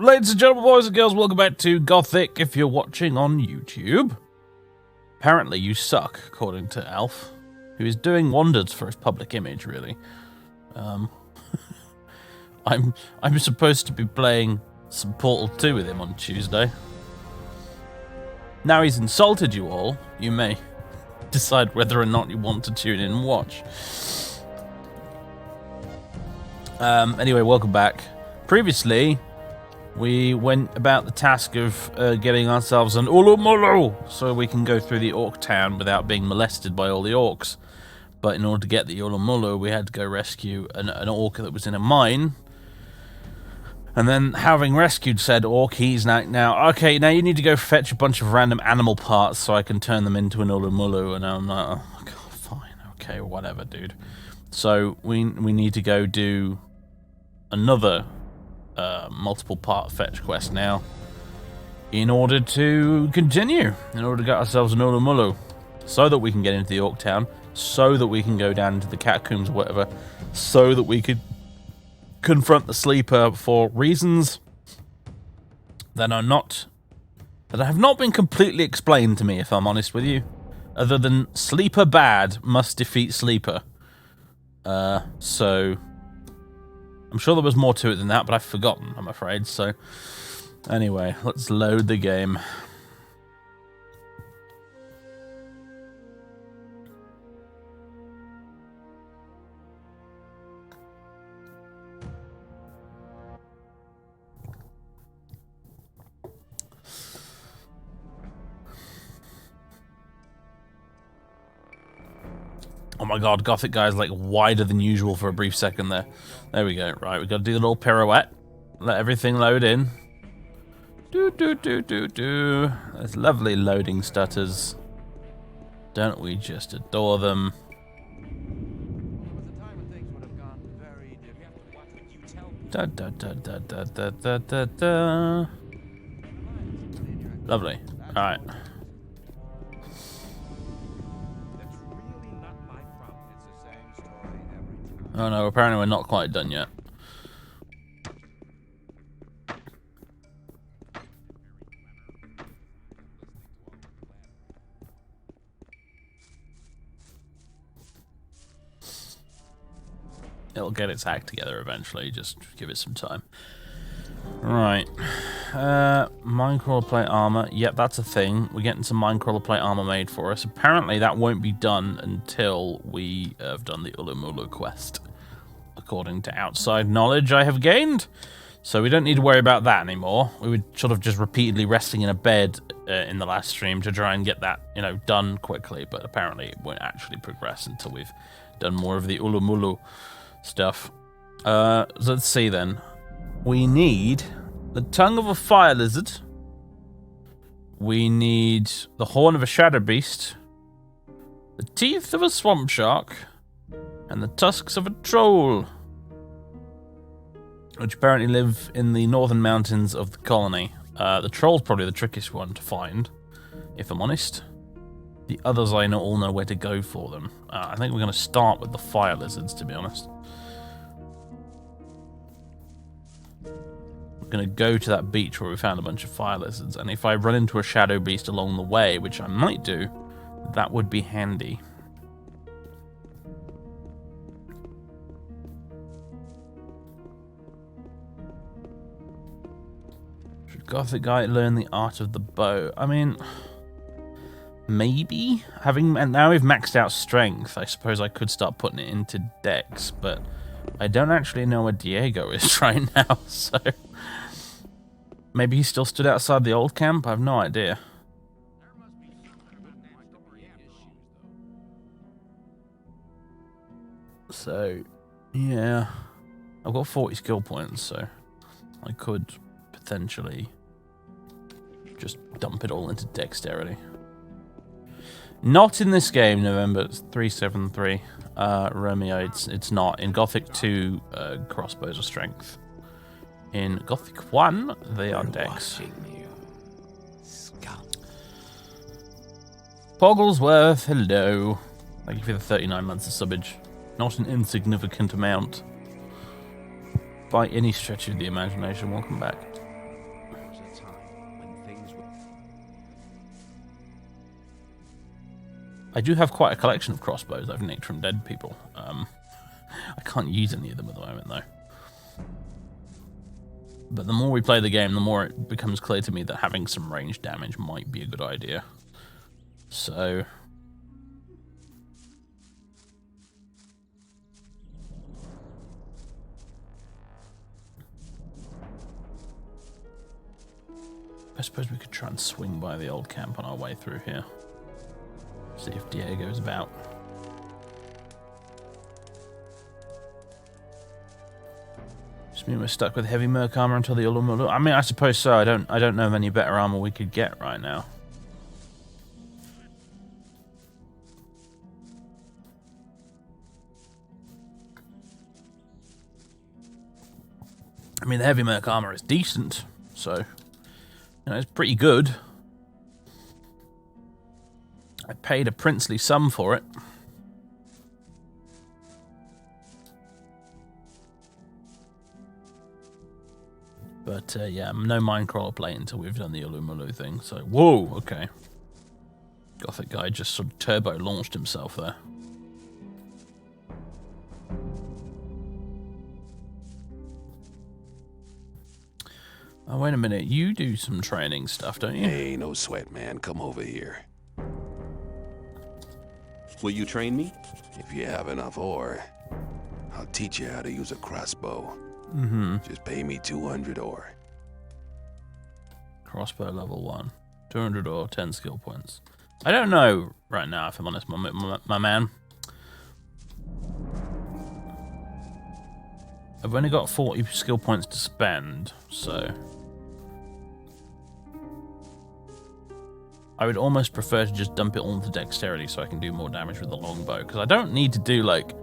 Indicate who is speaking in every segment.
Speaker 1: Ladies and gentlemen, boys and girls, welcome back to Gothic if you're watching on YouTube. Apparently you suck, according to Alf, who is doing wonders for his public image, really. I'm supposed to be playing some Portal 2 with him on Tuesday. Now he's insulted you all, you may decide whether or not you want to tune in and watch. Anyway, welcome back. Previously, we went about the task of getting ourselves an Ulumulu so we can go through the orc town without being molested by all the orcs. But in order to get the Ulumulu, we had to go rescue an orc that was in a mine. And then, having rescued said orc, he's now okay, now you need to go fetch a bunch of random animal parts so I can turn them into an Ulumulu. And I'm like, oh, God, fine, okay, whatever, dude. So we need to go do another multiple part fetch quest now in order to continue, in order to get ourselves an Ulumulu, so that we can get into the orc town, so that we can go down into the catacombs or whatever, so that we could confront the sleeper for reasons that have not been completely explained to me, if I'm honest with you, other than sleeper bad must defeat sleeper. So I'm sure there was more to it than that, but I've forgotten, I'm afraid. So anyway, let's load the game. Oh my god, Gothic guy is like wider than usual for a brief second there. There we go. Right, we've got to do the little pirouette. Let everything load in. Do. Those lovely loading stutters. Don't we just adore them? Da. Lovely. Alright. Oh no, apparently we're not quite done yet. It'll get its act together eventually, just give it some time. Right. Minecrawler plate armor. Yep, that's a thing. We're getting some Minecrawler plate armor made for us. Apparently that won't be done until we have done the Ulumulu quest, according to outside knowledge I have gained. So we don't need to worry about that anymore. We were sort of just repeatedly resting in a bed in the last stream to try and get that, done quickly, but apparently it won't actually progress until we've done more of the Ulumulu stuff. So let's see then. We need the tongue of a fire lizard. We need the horn of a shadow beast, the teeth of a swamp shark, and the tusks of a troll, which apparently live in the northern mountains of the colony. The troll's probably the trickiest one to find, if I'm honest. The others I all know where to go for them. I think we're going to start with the fire lizards, to be honest. Going to go to that beach where we found a bunch of fire lizards, and if I run into a shadow beast along the way, which I might do, that would be handy. Should Gothic guy learn the art of the bow? I mean, maybe. And now we've maxed out strength, I suppose I could start putting it into dex, but I don't actually know where Diego is right now, so maybe he still stood outside the old camp? I have no idea. So, yeah. I've got 40 skill points, so I could potentially just dump it all into dexterity. Not in this game, November. It's 373. Romeo, it's not. In Gothic 2, crossbows are strength. In Gothic 1, they are dex. Pogglesworth, hello. Thank you for the 39 months of subbage. Not an insignificant amount. By any stretch of the imagination, welcome back. I do have quite a collection of crossbows I've nicked from dead people. I can't use any of them at the moment, though. But the more we play the game, the more it becomes clear to me that having some range damage might be a good idea. So... I suppose we could try and swing by the old camp on our way through here. See if Diego's about. Just mean we're stuck with heavy merc armor until the Ulumulu. I mean, I suppose so. I don't know of any better armor we could get right now. I mean, the heavy merc armor is decent, so you know it's pretty good. I paid a princely sum for it. But yeah, no Minecraft play until we've done the Ulumulu thing. So whoa, okay. Gothic guy just sort of turbo launched himself there. Oh, wait a minute. You do some training stuff, don't you?
Speaker 2: Hey, no sweat, man. Come over here.
Speaker 3: Will you train me?
Speaker 2: If you have enough ore, I'll teach you how to use a crossbow.
Speaker 1: Mm-hmm.
Speaker 2: Just pay me 200 ore.
Speaker 1: Crossbow level 1. 200 ore, 10 skill points. I don't know right now, if I'm honest, my man. I've only got 40 skill points to spend, so... I would almost prefer to just dump it all into dexterity so I can do more damage with the longbow, because I don't need to do, like,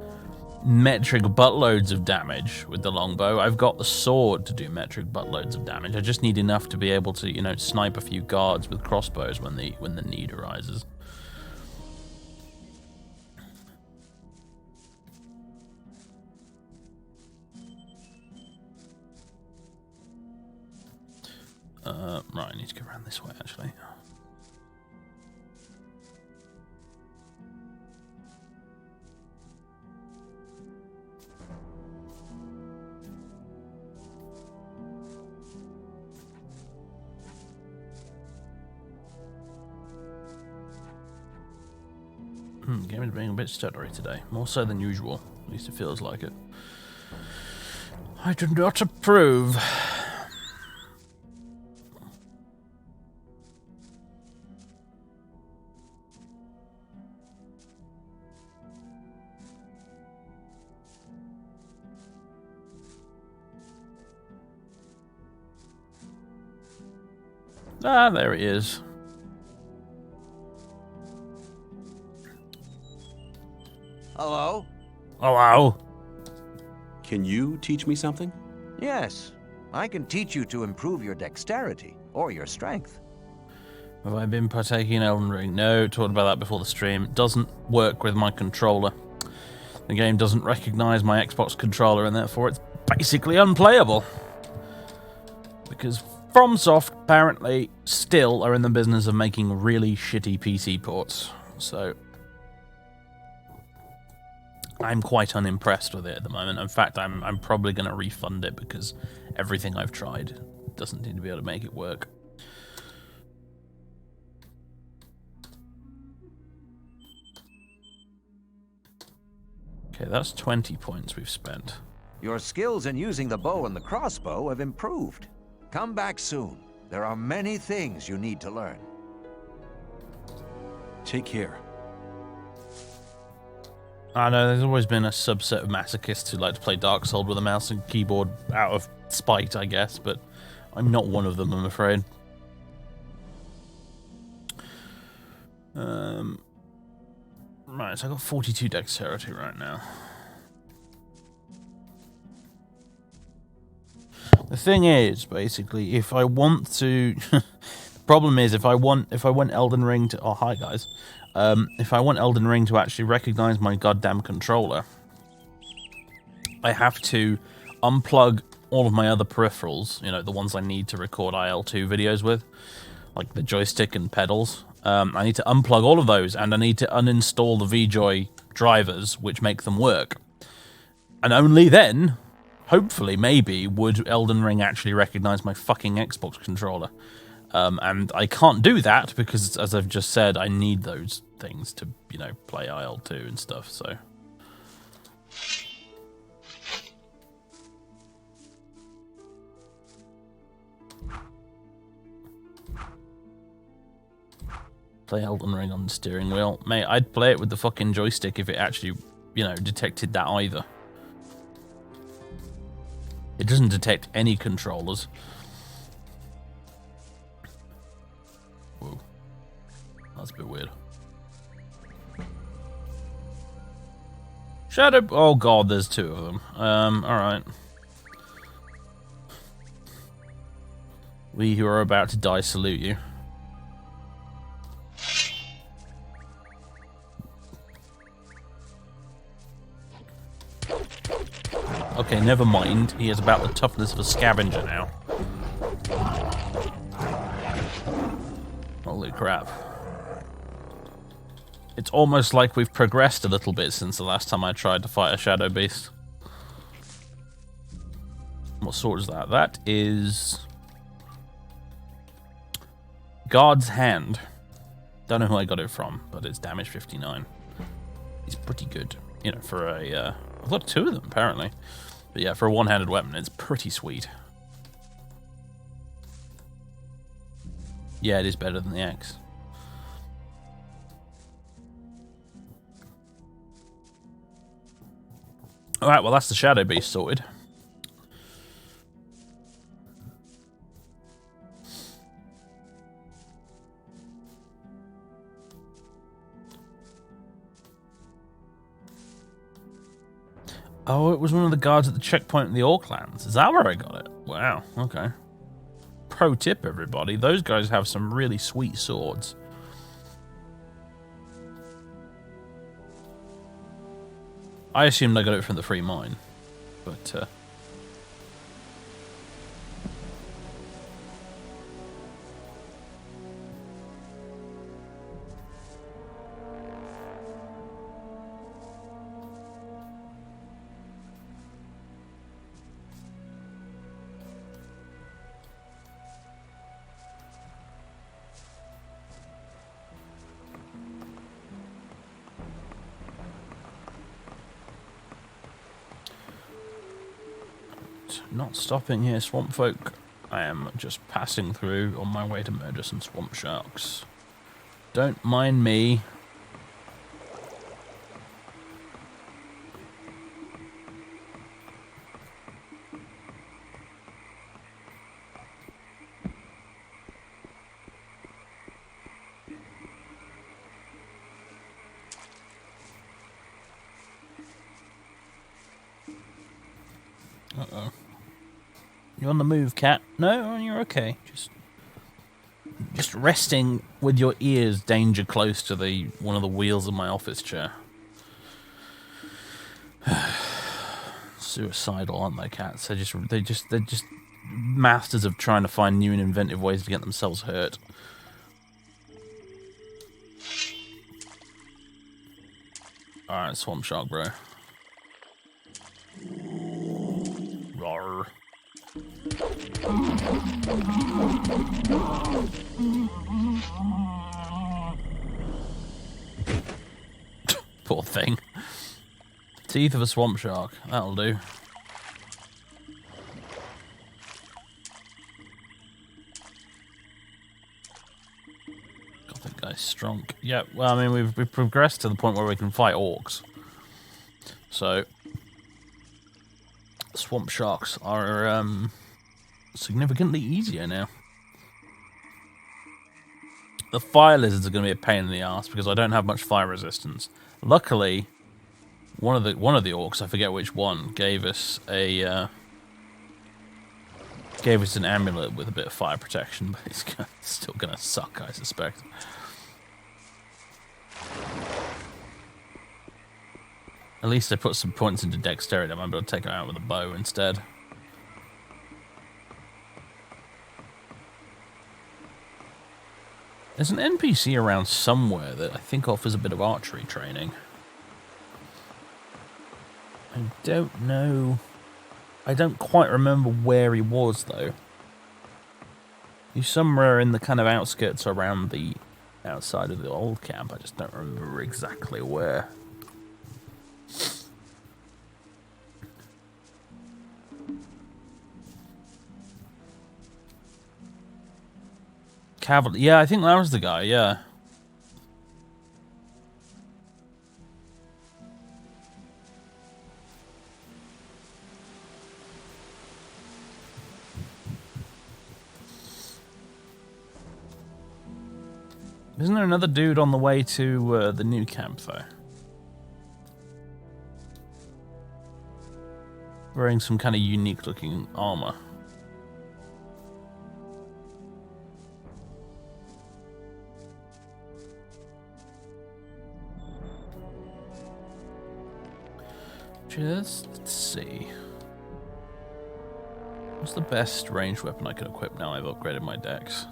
Speaker 1: metric buttloads of damage with the longbow. I've got the sword to do metric buttloads of damage. I just need enough to be able to, you know, snipe a few guards with crossbows when the need arises. Right, I need to go around this way, actually. Game is being a bit stuttery today. More so than usual. At least it feels like it. I do not approve. Ah, there he is.
Speaker 4: Hello?
Speaker 1: Hello.
Speaker 3: Can you teach me something?
Speaker 4: Yes, I can teach you to improve your dexterity or your strength.
Speaker 1: Have I been partaking in Elden Ring? No, talked about that before the stream. It doesn't work with my controller. The game doesn't recognize my Xbox controller, and therefore it's basically unplayable. Because FromSoft apparently still are in the business of making really shitty PC ports. So I'm quite unimpressed with it at the moment. In fact, I'm probably going to refund it because everything I've tried doesn't seem to be able to make it work. Okay, that's 20 points we've spent.
Speaker 4: Your skills in using the bow and the crossbow have improved. Come back soon. There are many things you need to learn.
Speaker 3: Take care.
Speaker 1: I know there's always been a subset of masochists who like to play Dark Souls with a mouse and keyboard out of spite, I guess, but I'm not one of them, I'm afraid. Right, so I've got 42 dexterity right now. The thing is, basically, if I want to... the problem is, if I want Elden Ring to... Oh, hi, guys. If I want Elden Ring to actually recognize my goddamn controller, I have to unplug all of my other peripherals, you know, the ones I need to record IL-2 videos with, like the joystick and pedals, I need to unplug all of those, and I need to uninstall the VJoy drivers, which make them work. And only then, hopefully, maybe, would Elden Ring actually recognize my fucking Xbox controller. And I can't do that because, as I've just said, I need those things to, you know, play IL-2 and stuff, so... Play Elden Ring on the steering wheel. Mate, I'd play it with the fucking joystick if it actually, you know, detected that either. It doesn't detect any controllers. Whoa. That's a bit weird. Shadow... Oh god, there's two of them. Alright. We who are about to die salute you. Okay, never mind. He has about the toughness of a scavenger now. Holy crap. It's almost like we've progressed a little bit since the last time I tried to fight a shadow beast. What sword is that? That is... God's Hand. Don't know who I got it from, but it's damage 59. He's pretty good, you know, for a... I've got two of them, apparently. But yeah, for a one-handed weapon, it's pretty sweet. Yeah, it is better than the axe. Alright, well that's the Shadow Beast sorted. Oh, it was one of the guards at the checkpoint in the Orklands. Is that where I got it? Wow, okay. Pro tip, everybody. Those guys have some really sweet swords. I assumed I got it from the free mine, but... Not stopping here, swamp folk. I am just passing through on my way to murder some swamp sharks. Don't mind me. Uh-oh. You on the move, cat? No, you're okay. Just resting with your ears danger close to the one of the wheels of my office chair. Suicidal, aren't they, cats? They're just masters of trying to find new and inventive ways to get themselves hurt. Alright, swamp shark, bro. Rawr. Poor thing. Teeth of a swamp shark. That'll do. Gothic guy's strong. Yeah, well, I mean, we've progressed to the point where we can fight orcs. So... swamp sharks are significantly easier now. The fire lizards are going to be a pain in the ass because I don't have much fire resistance. Luckily, one of the orcs, I forget which one, gave us an amulet with a bit of fire protection, but it's still going to suck, I suspect. At least I put some points into dexterity. I might be able to take him out with a bow instead. There's an NPC around somewhere that I think offers a bit of archery training. I don't know. I don't quite remember where he was, though. He's somewhere in the kind of outskirts around the outside of the old camp. I just don't remember exactly where. Cavalry. Yeah, I think that was the guy, yeah. Isn't there another dude on the way to the new camp, though? Wearing some kind of unique-looking armor. Let's see. What's the best ranged weapon I can equip now I've upgraded my dex?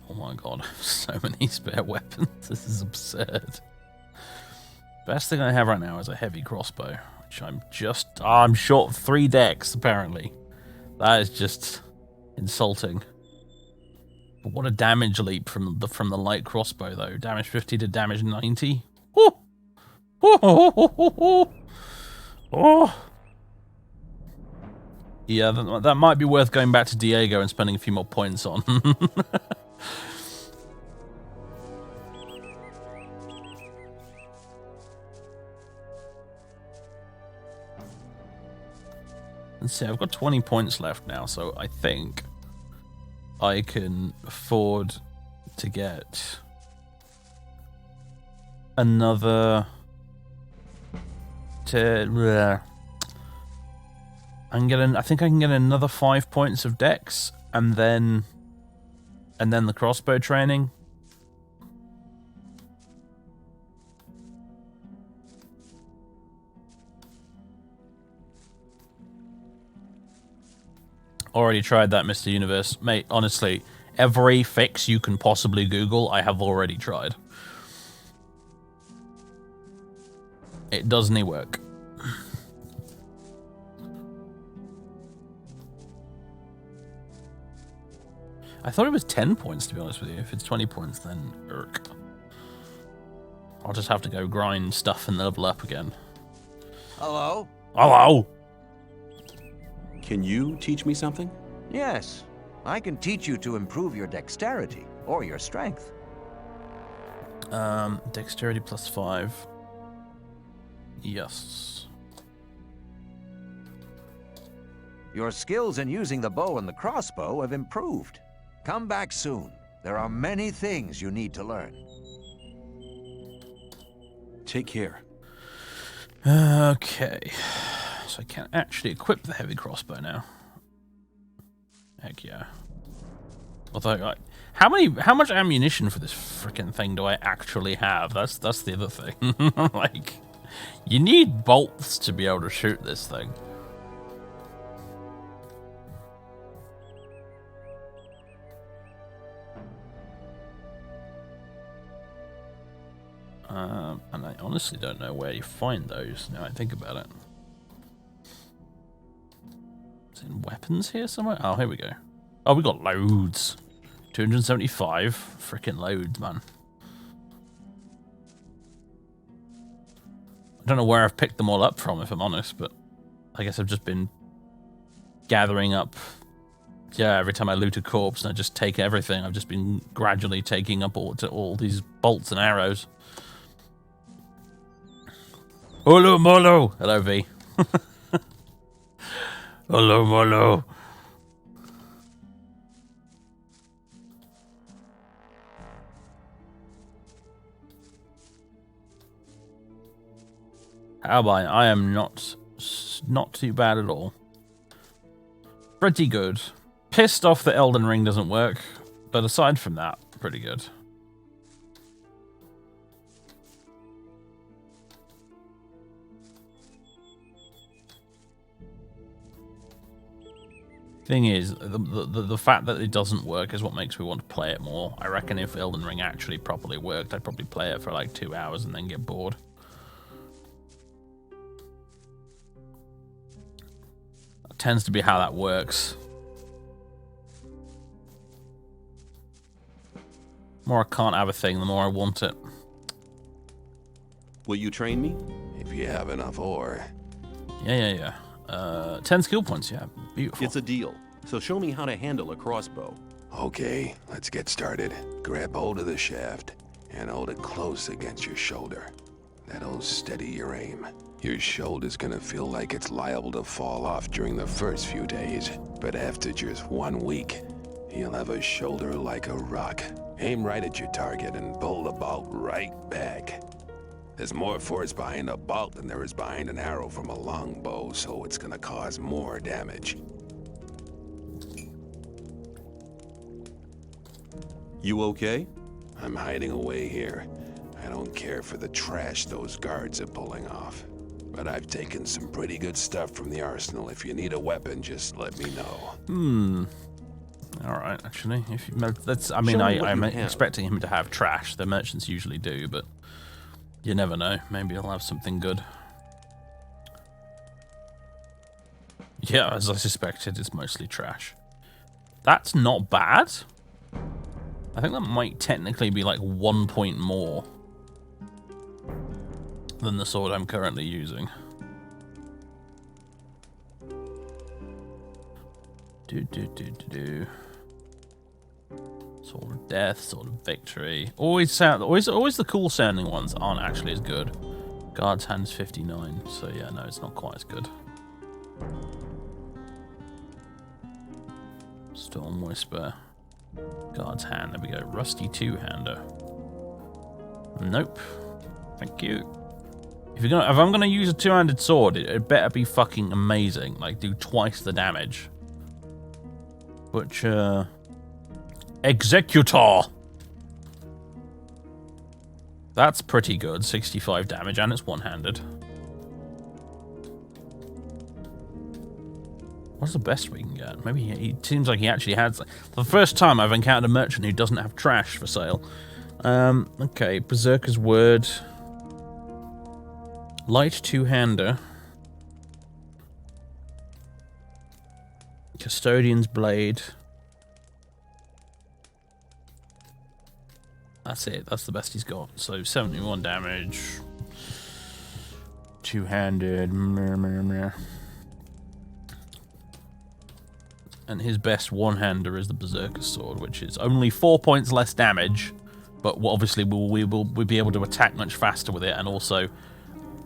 Speaker 1: Oh my god, I have so many spare weapons. This is absurd. Best thing I have right now is a heavy crossbow, which I'm short 3 decks, apparently. That is just insulting. But what a damage leap from the light crossbow, though. Damage 50 to damage 90. Woo! Oh. Yeah, that might be worth going back to Diego and spending a few more points on. Let's see, I've got 20 points left now, so I think I can afford to get another... I think I can get another 5 points of dex, and then the crossbow training. Already tried that, Mr. Universe. Mate, honestly, every fix you can possibly Google, I have already tried. It doesn't work. I thought it was 10 points, to be honest with you. If it's 20 points, then irk. I'll just have to go grind stuff and level up again.
Speaker 4: Hello?
Speaker 1: Hello!
Speaker 3: Can you teach me something?
Speaker 4: Yes. I can teach you to improve your dexterity or your strength.
Speaker 1: Dexterity plus 5. Yes.
Speaker 4: Your skills in using the bow and the crossbow have improved. Come back soon. There are many things you need to learn.
Speaker 3: Take care.
Speaker 1: Okay. So I can actually equip the heavy crossbow now. Heck yeah. Although, how much ammunition for this freaking thing do I actually have? That's the other thing. Like, you need bolts to be able to shoot this thing. And I honestly don't know where you find those, now I think about it. Is it in weapons here somewhere? Oh, here we go. Oh, we got loads. 275. Freaking loads, man. I don't know where I've picked them all up from, if I'm honest, but I guess I've just been gathering up. Yeah, every time I loot a corpse and I just take everything, I've just been gradually taking up all these bolts and arrows. Olo Molo! Hello, V. Olo Molo! How about I am not too bad at all. Pretty good. Pissed off that Elden Ring doesn't work, but aside from that, pretty good. Thing is, the fact that it doesn't work is what makes me want to play it more. I reckon if Elden Ring actually properly worked, I'd probably play it for like 2 hours and then get bored. That tends to be how that works. The more I can't have a thing, the more I want it.
Speaker 3: Will you train me?
Speaker 2: If you have enough ore.
Speaker 1: Yeah. 10 skill points, yeah. Beautiful.
Speaker 3: It's a deal. So show me how to handle a crossbow.
Speaker 2: Okay, let's get started. Grab hold of the shaft and hold it close against your shoulder. That'll steady your aim. Your shoulder's gonna feel like it's liable to fall off during the first few days, but after just 1 week, you'll have a shoulder like a rock. Aim right at your target and pull the bolt right back. There's more force behind a bolt than there is behind an arrow from a longbow, so it's gonna cause more damage.
Speaker 3: You okay?
Speaker 2: I'm hiding away here. I don't care for the trash those guards are pulling off. But I've taken some pretty good stuff from the arsenal. If you need a weapon, just let me know.
Speaker 1: Alright, actually. If you, that's, I mean, I'm expecting him to have trash. The merchants usually do, but you never know. Maybe he'll have something good. Yeah, as I suspected, it's mostly trash. That's not bad. I think that might technically be like 1 point more than the sword I'm currently using. Sword of death, sword of victory. Always the cool sounding ones aren't actually as good. Guard's hand's 59, so yeah, no, it's not quite as good. Storm Whisper. Guard's hand, there we go. Rusty two-hander. Nope. Thank you. If I'm gonna use a two-handed sword, it better be fucking amazing. Like, do twice the damage. Which, Executor! That's pretty good. 65 damage, and it's one-handed. What's the best we can get? Maybe he seems like he actually has. For the first time, I've encountered a merchant who doesn't have trash for sale. Okay, Berserker's Word. Light two-hander. Custodian's Blade. That's it. That's the best he's got. So 71 damage. Two-handed. And his best one-hander is the Berserker's Sword, which is only 4 points less damage, but obviously we'll be able to attack much faster with it, and also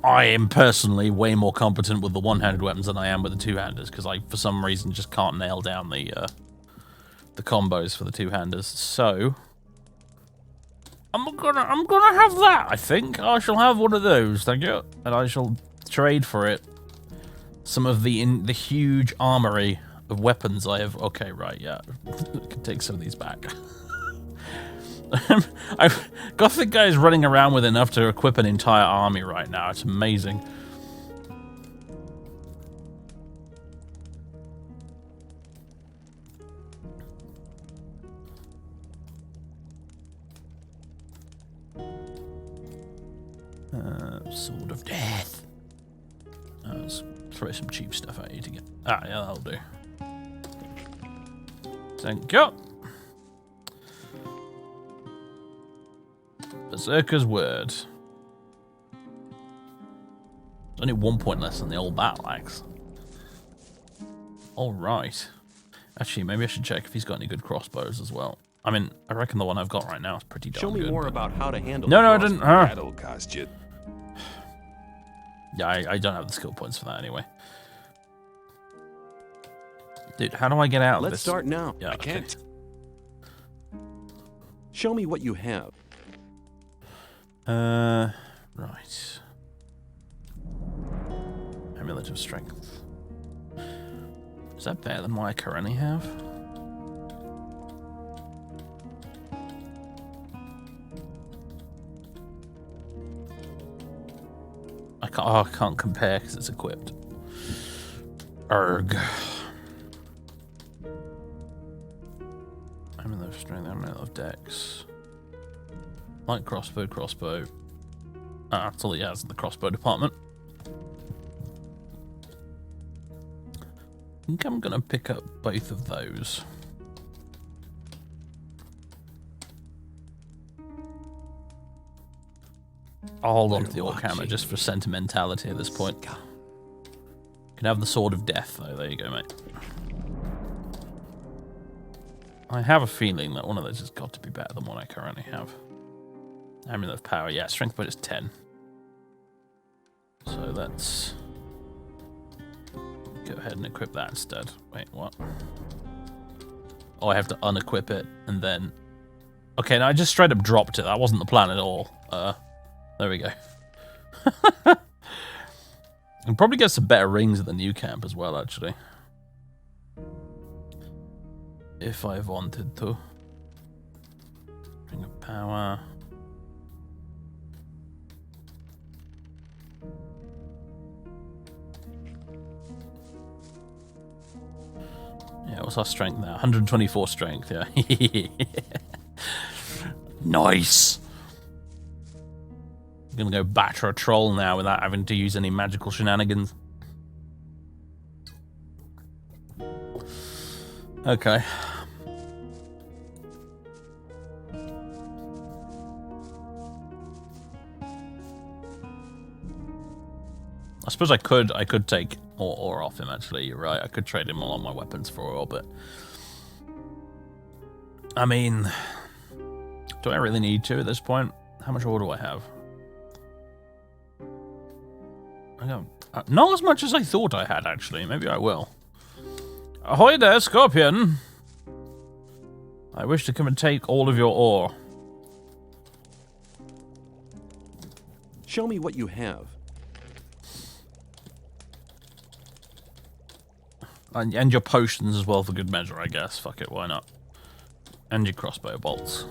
Speaker 1: I am personally way more competent with the one-handed weapons than I am with the two-handers, because I, for some reason, just can't nail down the combos for the two-handers. So I'm gonna have that. I think I shall have one of those. Thank you, and I shall trade for it some of the huge armory of weapons I have. Okay, right, yeah. I can take some of these back. Gothic guy is running around with enough to equip an entire army right now. It's amazing. Sword of Death. Let's throw some cheap stuff at you to get. Ah, yeah, that'll do. Thank you. Berserker's Word. Only 1 point less than the old battle axe. Alright. Actually, maybe I should check if he's got any good crossbows as well. I mean, I reckon the one I've got right now is pretty darn good.
Speaker 3: Show me more about how to handle
Speaker 1: No, I didn't.
Speaker 2: That'll cost you.
Speaker 1: Yeah, I don't have the skill points for that anyway. Dude, how do I get out of this?
Speaker 3: Let's start now.
Speaker 1: Yeah,
Speaker 3: I can't. Show me what you have.
Speaker 1: Right. Amulet of Strength. Is that better than what I currently have? I can't compare because it's equipped. Erg. 5 strength, amount of dex. Light crossbow. Ah, that's all he has in the crossbow department. I think I'm gonna pick up both of those. I'll hold on to the orc hammer just for sentimentality at this point. You can have the sword of death, though. There you go, mate. I have a feeling that one of those has got to be better than what I currently have. Amulet of power, yeah, strength point is 10. So let's go ahead and equip that instead. Wait, what? Oh, I have to unequip it and then... Okay, now I just straight up dropped it. That wasn't the plan at all. There we go. I'll probably get some better rings at the new camp as well, actually. If I wanted to. Ring of power. Yeah, what's our strength now? 124 strength, yeah. Nice! I'm gonna go batter a troll now without having to use any magical shenanigans. Okay. I suppose I could take ore off him, actually. You're right. I could trade him all on my weapons for ore, but... I mean... Do I really need to at this point? How much ore do I have? I got... not as much as I thought I had, actually. Maybe I will. Ahoy there, Scorpion! I wish to come and take all of your ore.
Speaker 3: Show me what you have.
Speaker 1: And your potions as well, for good measure, I guess. Fuck it, why not? And your crossbow bolts.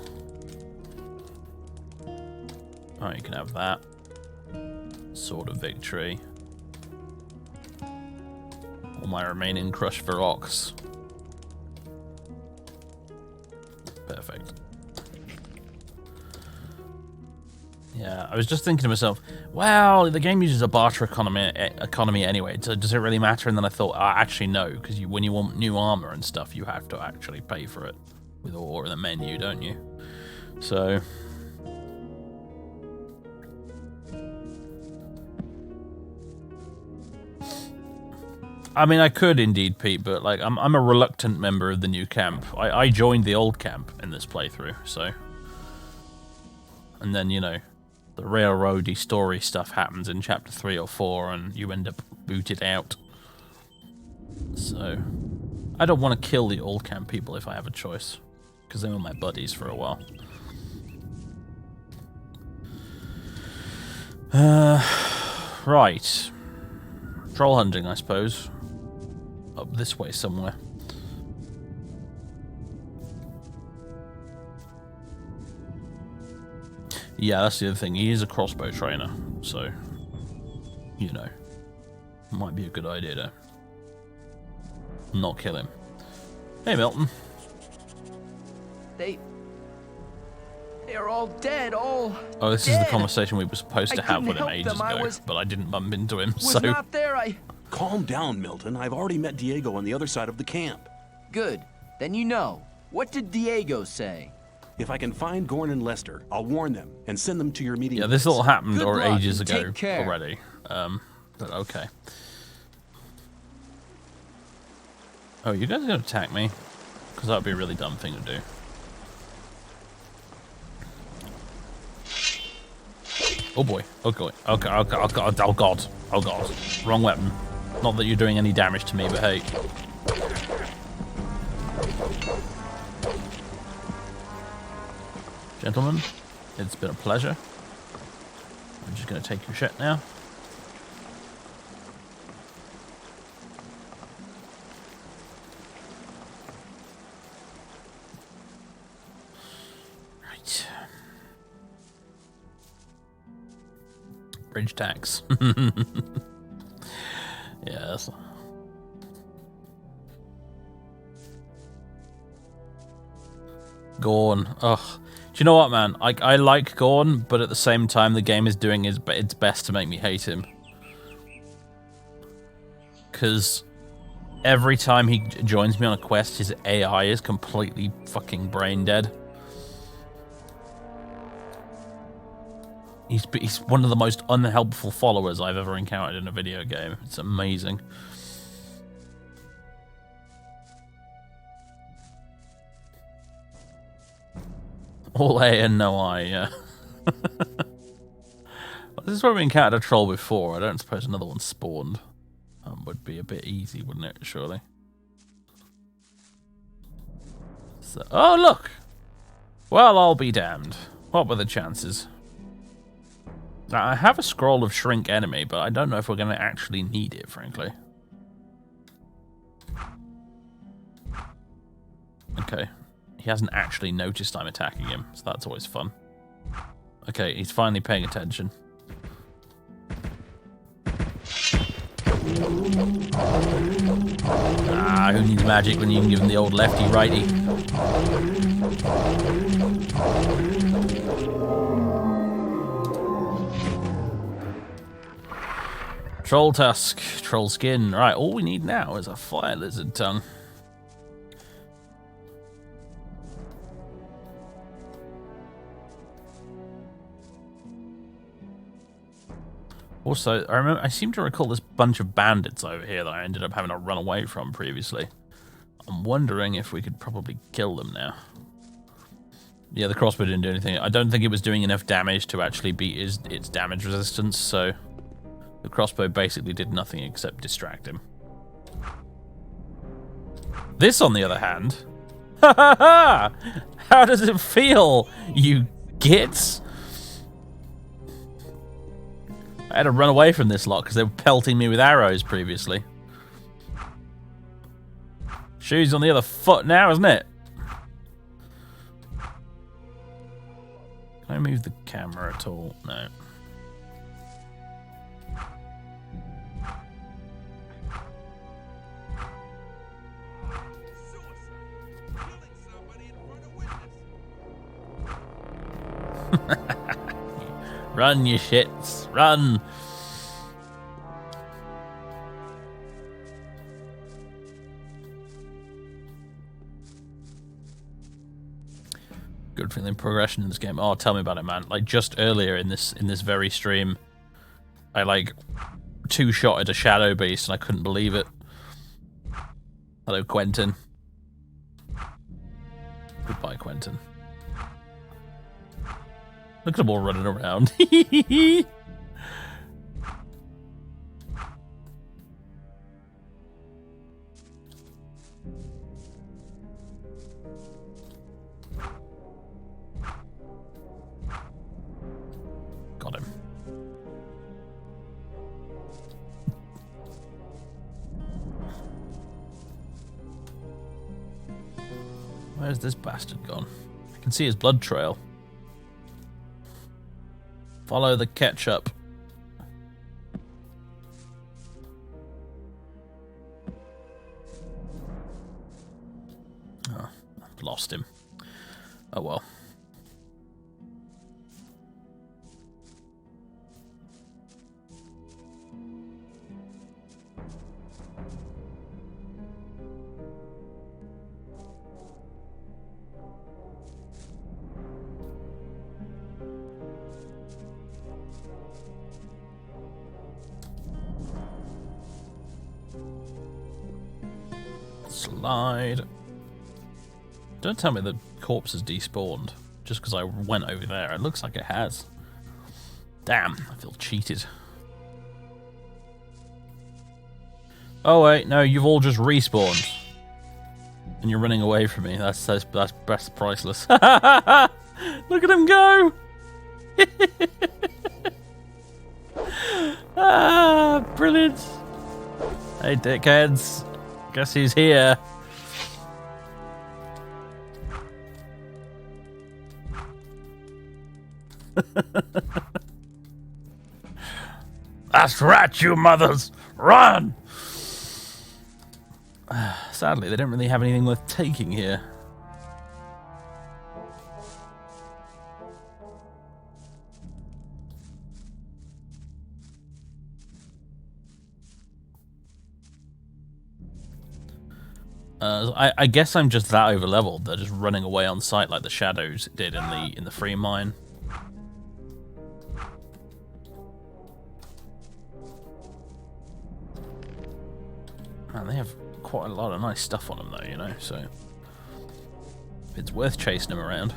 Speaker 1: Alright, you can have that. Sword of Victory. All my remaining Crush for Rocks. Perfect. Yeah, I was just thinking to myself, well, the game uses a barter economy anyway, so does it really matter? And then I thought, actually no, because when you want new armor and stuff, you have to actually pay for it with ore in the menu, don't you? So... I mean, I could indeed, Pete, but like I'm a reluctant member of the new camp. I joined the old camp in this playthrough, so... And then, you know, the railroady story stuff happens in chapter 3 or 4, and you end up booted out. So, I don't want to kill the old camp people if I have a choice, because they were my buddies for a while. Right. Troll hunting, I suppose. Up this way somewhere. Yeah, that's the other thing. He is a crossbow trainer, so, you know, might be a good idea to not kill him. Hey, Milton.
Speaker 5: They're all dead, all
Speaker 1: Oh, this
Speaker 5: dead.
Speaker 1: is the conversation we were supposed to
Speaker 5: I
Speaker 1: have
Speaker 5: couldn't
Speaker 1: with him
Speaker 5: help
Speaker 1: ages
Speaker 5: them.
Speaker 1: ago, but I didn't bump into him,
Speaker 5: Was
Speaker 1: so...
Speaker 5: not there,
Speaker 3: Calm down, Milton. I've already met Diego on the other side of the camp.
Speaker 5: Good. Then you know. What did Diego say?
Speaker 3: If I can find Gorn and Lester, I'll warn them and send them to your meeting.
Speaker 1: Yeah, this all happened
Speaker 5: Good luck
Speaker 1: ages
Speaker 5: and
Speaker 1: ago
Speaker 5: take care.
Speaker 1: already. But okay. Oh, you guys are gonna attack me? Because that would be a really dumb thing to do. Oh boy. Oh god. Oh god. Oh god. Oh god. Oh god. Wrong weapon. Not that you're doing any damage to me, but hey. Gentlemen, it's been a pleasure. I'm just going to take your shit now. Right. Bridge tax. Yes. Gorn. Ugh. Do you know what, man? I like Gorn, but at the same time, the game is doing its best to make me hate him. Because every time he joins me on a quest, his AI is completely fucking brain dead. He's one of the most unhelpful followers I've ever encountered in a video game. It's amazing. All A and no I, yeah. This is where we encountered a troll before. I don't suppose another one spawned. Would be a bit easy, wouldn't it, surely? So, oh, look! Well, I'll be damned. What were the chances? Now, I have a scroll of shrink enemy, but I don't know if we're going to actually need it, frankly. Okay. He hasn't actually noticed I'm attacking him, so that's always fun. Okay, he's finally paying attention. Ah, who needs magic when you can give him the old lefty-righty? Troll tusk, troll skin. Right, all we need now is a fire lizard tongue. Also, I seem to recall this bunch of bandits over here that I ended up having to run away from previously. I'm wondering if we could probably kill them now. Yeah, the crossbow didn't do anything. I don't think it was doing enough damage to actually beat its damage resistance, so the crossbow basically did nothing except distract him. This, on the other hand, ha ha ha! How does it feel, you gits? I had to run away from this lot because they were pelting me with arrows previously. Shoes on the other foot now, isn't it? Can I move the camera at all? No. Run, you shits. Run. Good feeling progression in this game. Oh, tell me about it, man. Like, just earlier in this very stream, I, like, two-shotted a shadow beast and I couldn't believe it. Hello, Quentin. Goodbye, Quentin. Look at them all running around. Got him. Where's this bastard gone? I can see his blood trail. Follow the ketchup. Oh, I've lost him. Oh well. Slide. Don't tell me the corpse has despawned just because I went over there. It looks like it has. Damn, I feel cheated. Oh wait, no, you've all just respawned. And you're running away from me. That's priceless. Look at him go! Ah, brilliant. Hey, dickheads. Guess who's here? That's right, you mothers! Run! Sadly, they don't really have anything worth taking here. I guess I'm just that over leveled. They're just running away on sight like the shadows did in the free mine. Man, they have quite a lot of nice stuff on them though, you know, so it's worth chasing them around.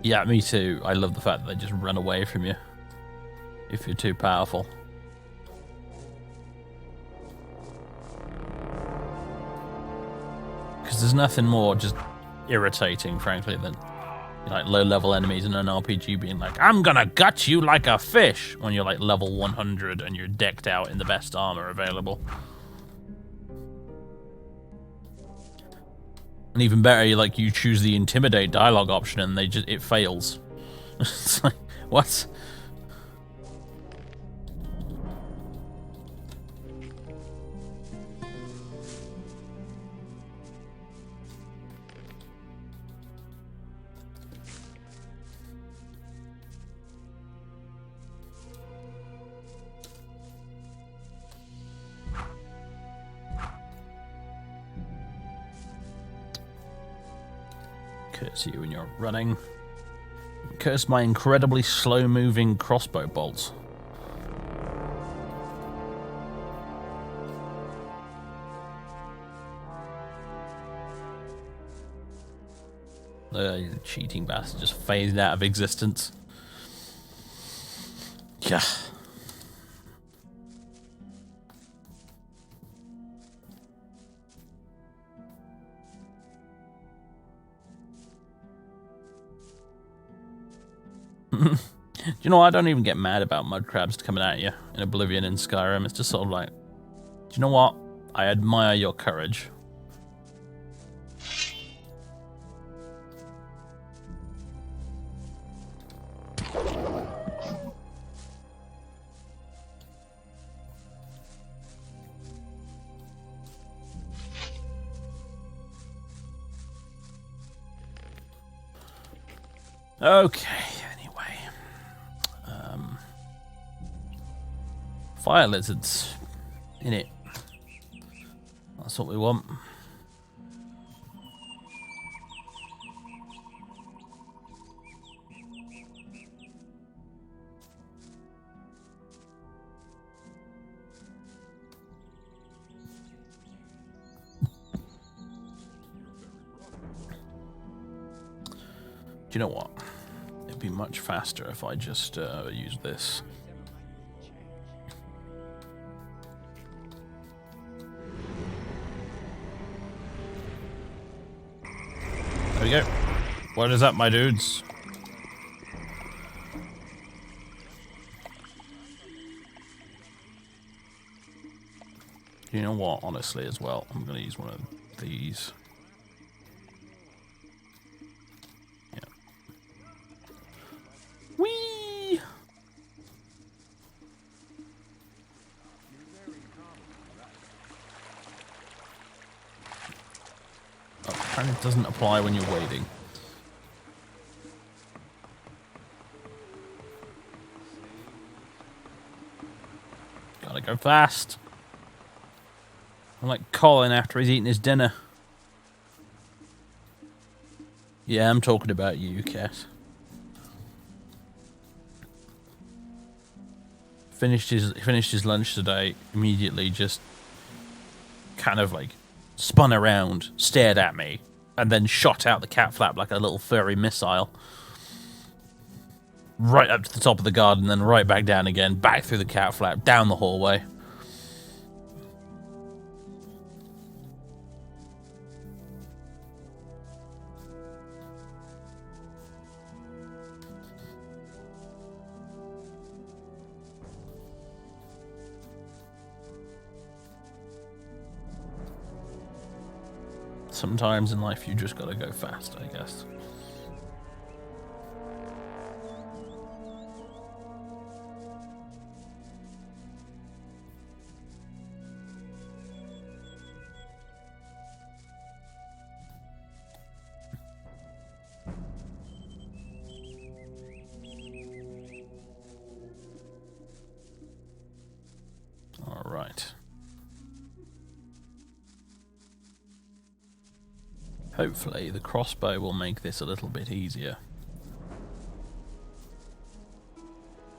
Speaker 1: Yeah, me too. I love the fact that they just run away from you if you're too powerful. Because there's nothing more just irritating, frankly, than like low-level enemies in an RPG being like, I'm gonna gut you like a fish, when you're like level 100 and you're decked out in the best armor available. And even better, you choose the intimidate dialogue option and it fails. It's like, what? Curse you when you're running. Curse my incredibly slow-moving crossbow bolts. The cheating bastard just phased out of existence. Yeah. Do you know, I don't even get mad about mud crabs coming at you in Oblivion and Skyrim. It's just sort of like, do you know what? I admire your courage. Okay, anyway. Fire lizards in it. That's what we want. Do you know what? It'd be much faster if I just use this. There we go. What is up, my dudes? You know what? Honestly, as well, I'm going to use one of these. Whee! Oh, apparently it doesn't apply when you're waiting. Gotta go fast. I'm like Colin after he's eaten his dinner. Yeah, I'm talking about you, Cat. Finished his lunch today, immediately just kind of like spun around, stared at me, and then shot out the cat flap like a little furry missile. Right up to the top of the garden, then right back down again, back through the cat flap, down the hallway. Sometimes in life you just gotta go fast, I guess. Hopefully the crossbow will make this a little bit easier.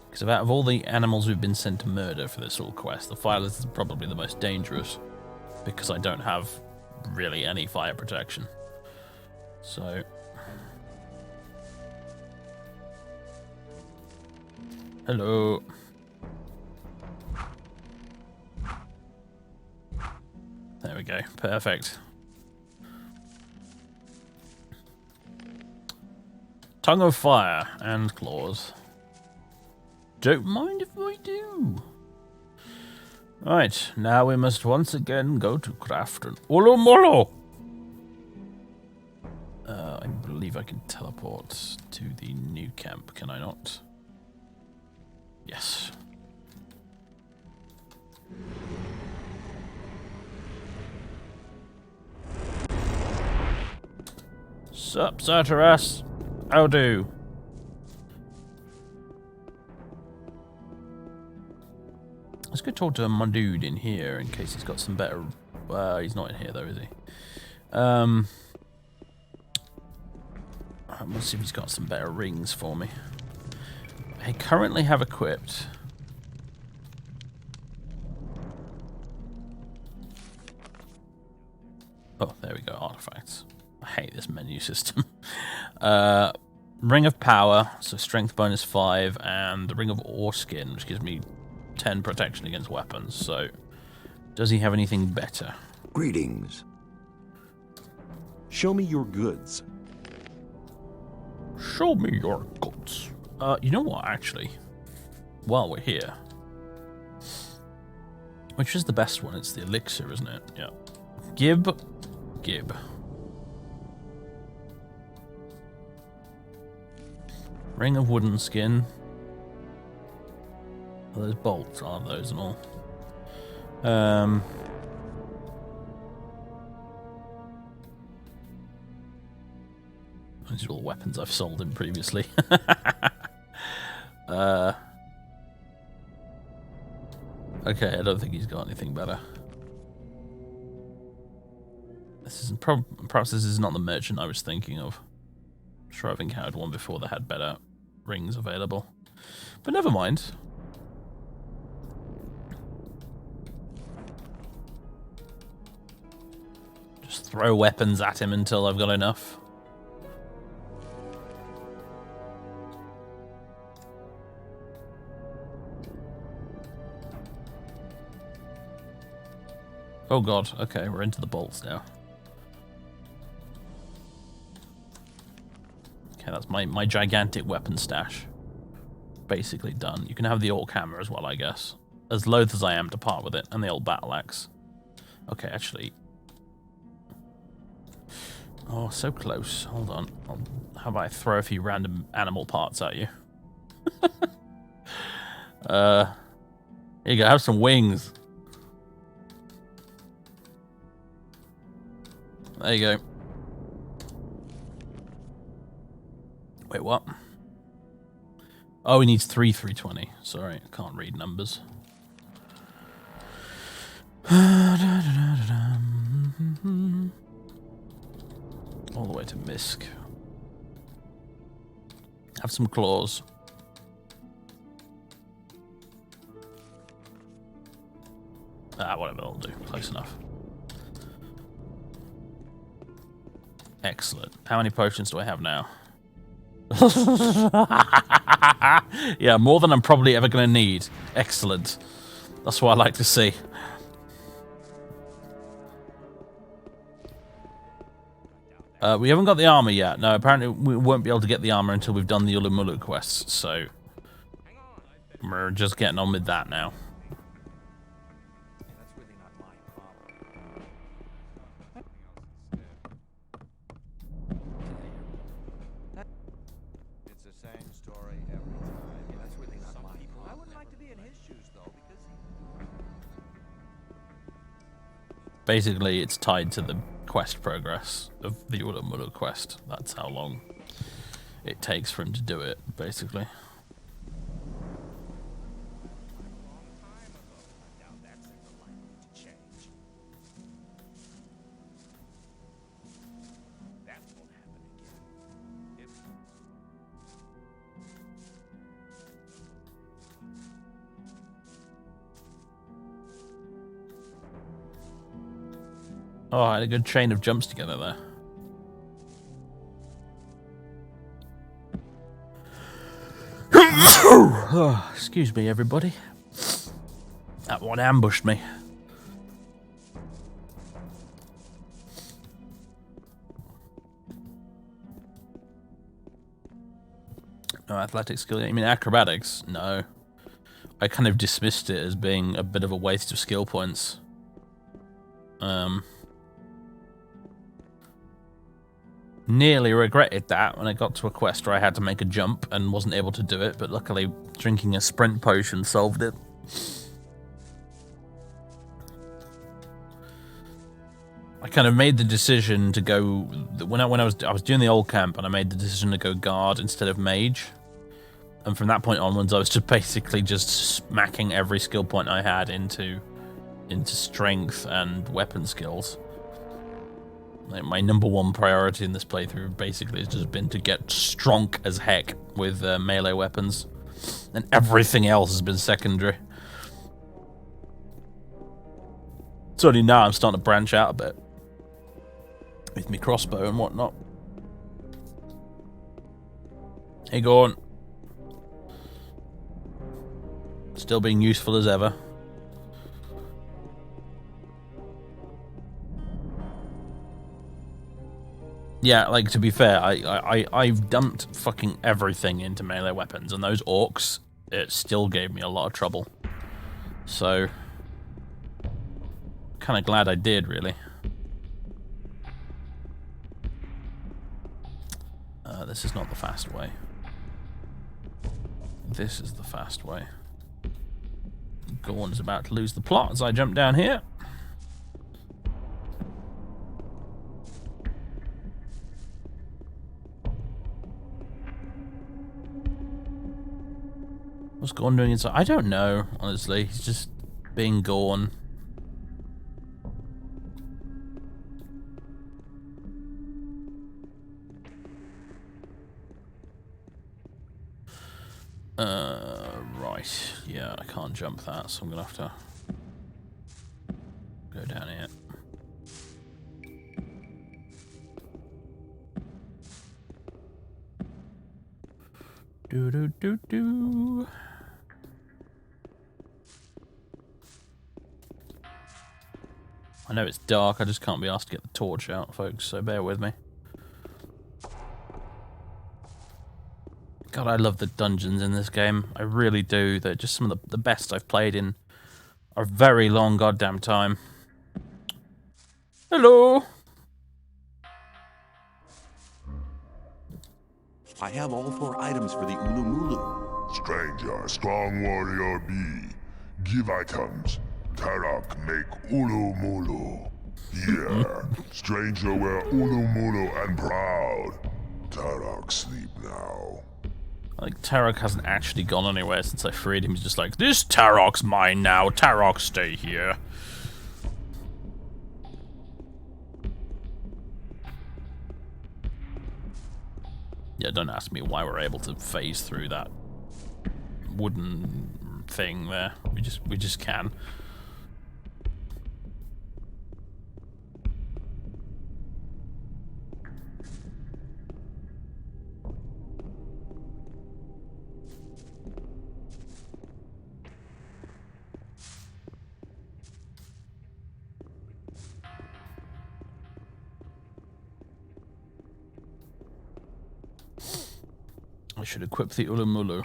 Speaker 1: Because out of all the animals we've been sent to murder for this little quest, the fire lizard is probably the most dangerous. Because I don't have really any fire protection. So... Hello. There we go. Perfect. Tongue of fire and claws. Don't mind if I do. Right, now we must once again go to craft an Olomolo. I believe I can teleport to the new camp, can I not? Yes. Sup, Sartaras? How do? Let's go talk to my dude in here in case he's got some better... he's not in here though, is he? Let's see if he's got some better rings for me. I currently have equipped... Oh, there we go, artifacts. I hate this menu system. Ring of Power, so strength bonus 5, and the Ring of Oreskin, which gives me 10 protection against weapons. So, does he have anything better?
Speaker 6: Greetings.
Speaker 3: Show me your goods.
Speaker 1: Show me your goods. You know what, actually? While we're here. Which is the best one? It's the elixir, isn't it? Yeah. Gib. Ring of wooden skin. Well, there's bolts, aren't those and all? These are all weapons I've sold him previously. Okay, I don't think he's got anything better. This is perhaps this is not the merchant I was thinking of. I'm sure I've encountered one before that had better rings available. But never mind. Just throw weapons at him until I've got enough. Oh god, okay, we're into the bolts now. Okay, that's my gigantic weapon stash. Basically done. You can have the orc hammer as well, I guess. As loath as I am to part with it, and the old battle axe. Okay, actually... Oh, so close. Hold on. How about I throw a few random animal parts at you? Here you go, have some wings. There you go. Wait, what? Oh, he needs 320. Sorry, I can't read numbers. All the way to Misk. Have some claws. Whatever, that'll do. Close enough. Excellent. How many potions do I have now? Yeah, more than I'm probably ever going to need. Excellent. That's what I like to see. We haven't got the armor yet. No, apparently we won't be able to get the armor until we've done the Ulumulu quests, so we're just getting on with that now.
Speaker 4: It's the same story every time. That's really not my problem. I wouldn't like to be in his shoes, though, because
Speaker 1: Basically, it's tied to the quest progress of the Ulumulu quest. That's how long it takes for him to do it, basically. Oh, I had a good chain of jumps together there. Oh, excuse me, everybody. That one ambushed me. No athletic skill. You mean acrobatics? No. I kind of dismissed it as being a bit of a waste of skill points. Nearly regretted that when I got to a quest where I had to make a jump and wasn't able to do it, but luckily drinking a sprint potion solved it. I kind of made the decision to go when I was doing the old camp, and I made the decision to go guard instead of mage. And from that point onwards, I was just basically just smacking every skill point I had into strength and weapon skills. Like, my number one priority in this playthrough basically has just been to get strong as heck with melee weapons, and everything else has been secondary. It's only now I'm starting to branch out a bit with my crossbow and whatnot. Hey, go on. Still being useful as ever. Yeah, like, to be fair, I've dumped fucking everything into melee weapons, and those orcs, it still gave me a lot of trouble. So, kind of glad I did, really. This is not the fast way. This is the fast way. Gorn's about to lose the plot as I jump down here. What's Gorn doing inside? I don't know, honestly. He's just being Gorn. Right. Yeah, I can't jump that, so I'm gonna have to go down here. Do do do do. I know it's dark, I just can't be asked to get the torch out, folks, so bear with me. God, I love the dungeons in this game. I really do. They're just some of the best I've played in a very long goddamn time. Hello!
Speaker 3: I have all 4 items for the Ulumulu.
Speaker 6: Stranger, strong warrior B. Give items. Tarak make Ulu Mulu. Yeah, stranger wear Ulu Mulu and proud. Tarak sleep now.
Speaker 1: Like, Tarok hasn't actually gone anywhere since I freed him. He's just like, this Tarok's mine now. Tarok, stay here. Yeah, don't ask me why we're able to phase through that wooden thing there. We just can. I should equip the Ulumulu.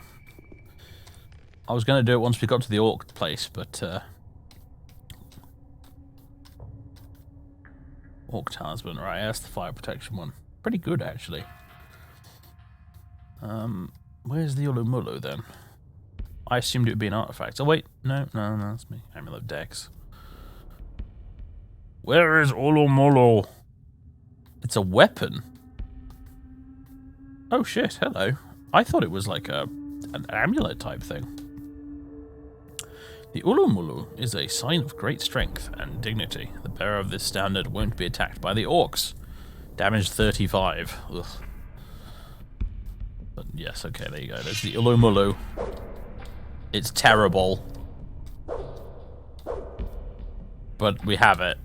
Speaker 1: I was going to do it once we got to the orc place, but Orc Talisman, right, that's the fire protection one. Pretty good, actually. Where's the Ulumulu, then? I assumed it would be an artifact. Oh, wait. No, that's me. Amulet Dex. Where is Ulumulu? It's a weapon. Oh, shit, hello. I thought it was like an amulet type thing. The Ulumulu is a sign of great strength and dignity. The bearer of this standard won't be attacked by the orcs. Damage 35. Ugh. But yes, okay, there you go. There's the Ulumulu. It's terrible. But we have it.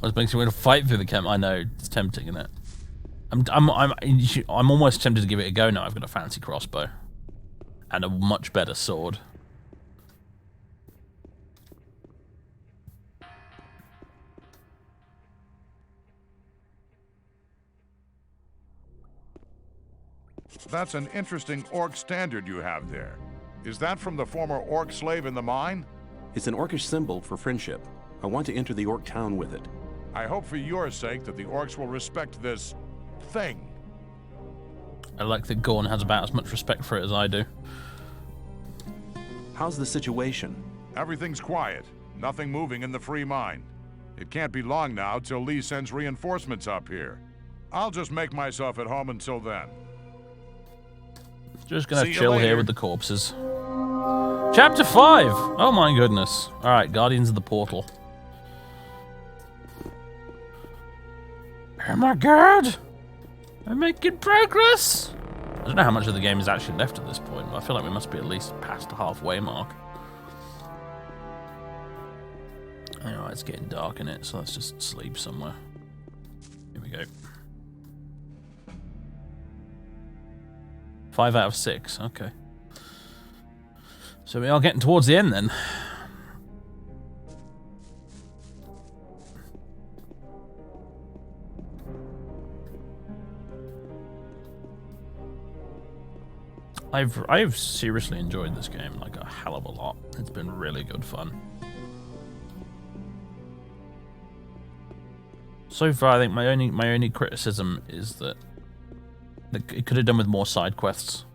Speaker 1: What makes you want to fight through the camp? I know, it's tempting, isn't it? I'm almost tempted to give it a go now. I've got a fancy crossbow. And a much better sword.
Speaker 7: That's an interesting orc standard you have there. Is that from the former orc slave in the mine?
Speaker 3: It's an orcish symbol for friendship. I want to enter the orc town with it.
Speaker 7: I hope for your sake that the orcs will respect this thing.
Speaker 1: I like that Gorn has about as much respect for it as I do.
Speaker 3: How's the situation?
Speaker 7: Everything's quiet. Nothing moving in the free mine. It can't be long now till Lee sends reinforcements up here. I'll just make myself at home until then.
Speaker 1: Just gonna
Speaker 7: See you
Speaker 1: chill here
Speaker 7: later.
Speaker 1: with the corpses. Chapter 5! Oh my goodness. Alright, Guardians of the Portal. Oh my god! I'm making progress! I don't know how much of the game is actually left at this point, but I feel like we must be at least past the halfway mark. Anyway, it's getting dark in it, so let's just sleep somewhere. Here we go. 5 out of 6, okay. So we are getting towards the end then. I've seriously enjoyed this game like a hell of a lot. It's been really good fun. So far, I think my only criticism is that it could have done with more side quests.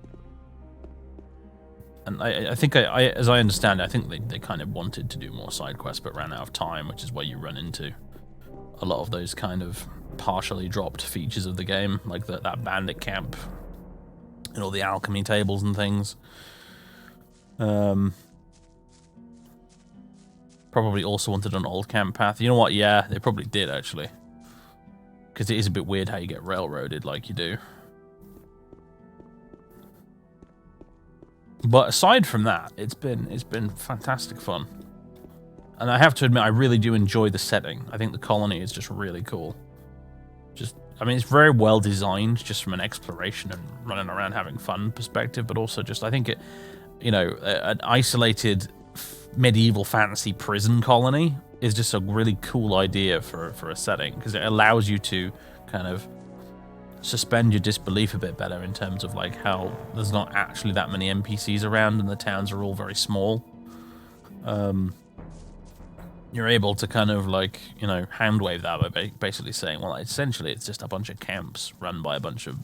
Speaker 1: And I think, as I understand it, I think they kind of wanted to do more side quests but ran out of time, which is where you run into a lot of those kind of partially dropped features of the game, like that bandit camp and all the alchemy tables and things. Probably also wanted an old camp path. You know what? Yeah, they probably did, actually. Because it is a bit weird how you get railroaded like you do. But aside from that, it's been fantastic fun. And I have to admit, I really do enjoy the setting. I think the colony is just really cool. I mean, it's very well designed, just from an exploration and running around having fun perspective, but also just, I think it, an isolated medieval fantasy prison colony is just a really cool idea for a setting, because it allows you to kind of suspend your disbelief a bit better in terms of like how there's not actually that many NPCs around and the towns are all very small. You're able to kind of like, hand wave that by basically saying, well, essentially it's just a bunch of camps run by a bunch of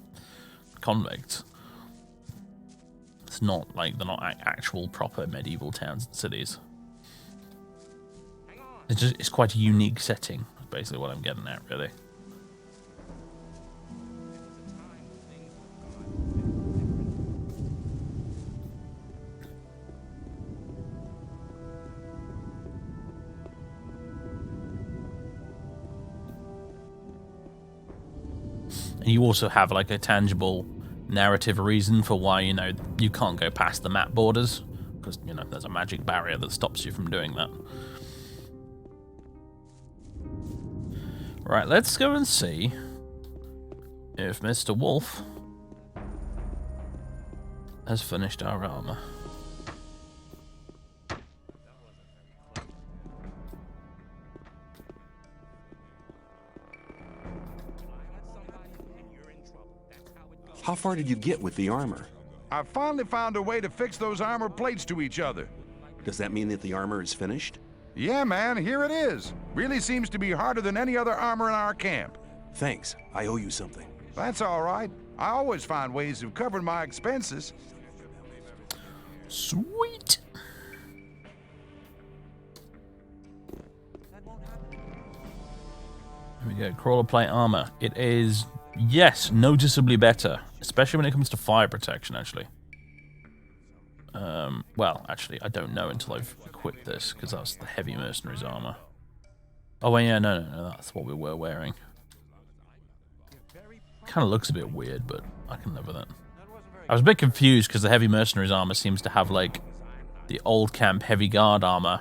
Speaker 1: convicts. It's not like they're not actual proper medieval towns and cities. It's quite a unique setting, is basically what I'm getting at, really. And you also have like a tangible narrative reason for why, you can't go past the map borders, because, there's a magic barrier that stops you from doing that. Right, let's go and see if Mr. Wolf has finished our armor.
Speaker 3: How far did you get with the armor?
Speaker 7: I finally found a way to fix those armor plates to each other.
Speaker 3: Does that mean that the armor is finished?
Speaker 7: Yeah, man, here it is. Really seems to be harder than any other armor in our camp.
Speaker 3: Thanks. I owe you something.
Speaker 7: That's all right. I always find ways of covering my expenses.
Speaker 1: Sweet. Here we go. Crawler plate armor. It is, yes, noticeably better, especially when it comes to fire protection, actually. Well, actually, I don't know until I've equipped this, because that's the heavy mercenaries armor. Oh, wait, yeah, no, that's what we were wearing. Kind of looks a bit weird, but I can live with it. I was a bit confused, because the heavy mercenaries armor seems to have, like, the old camp heavy guard armor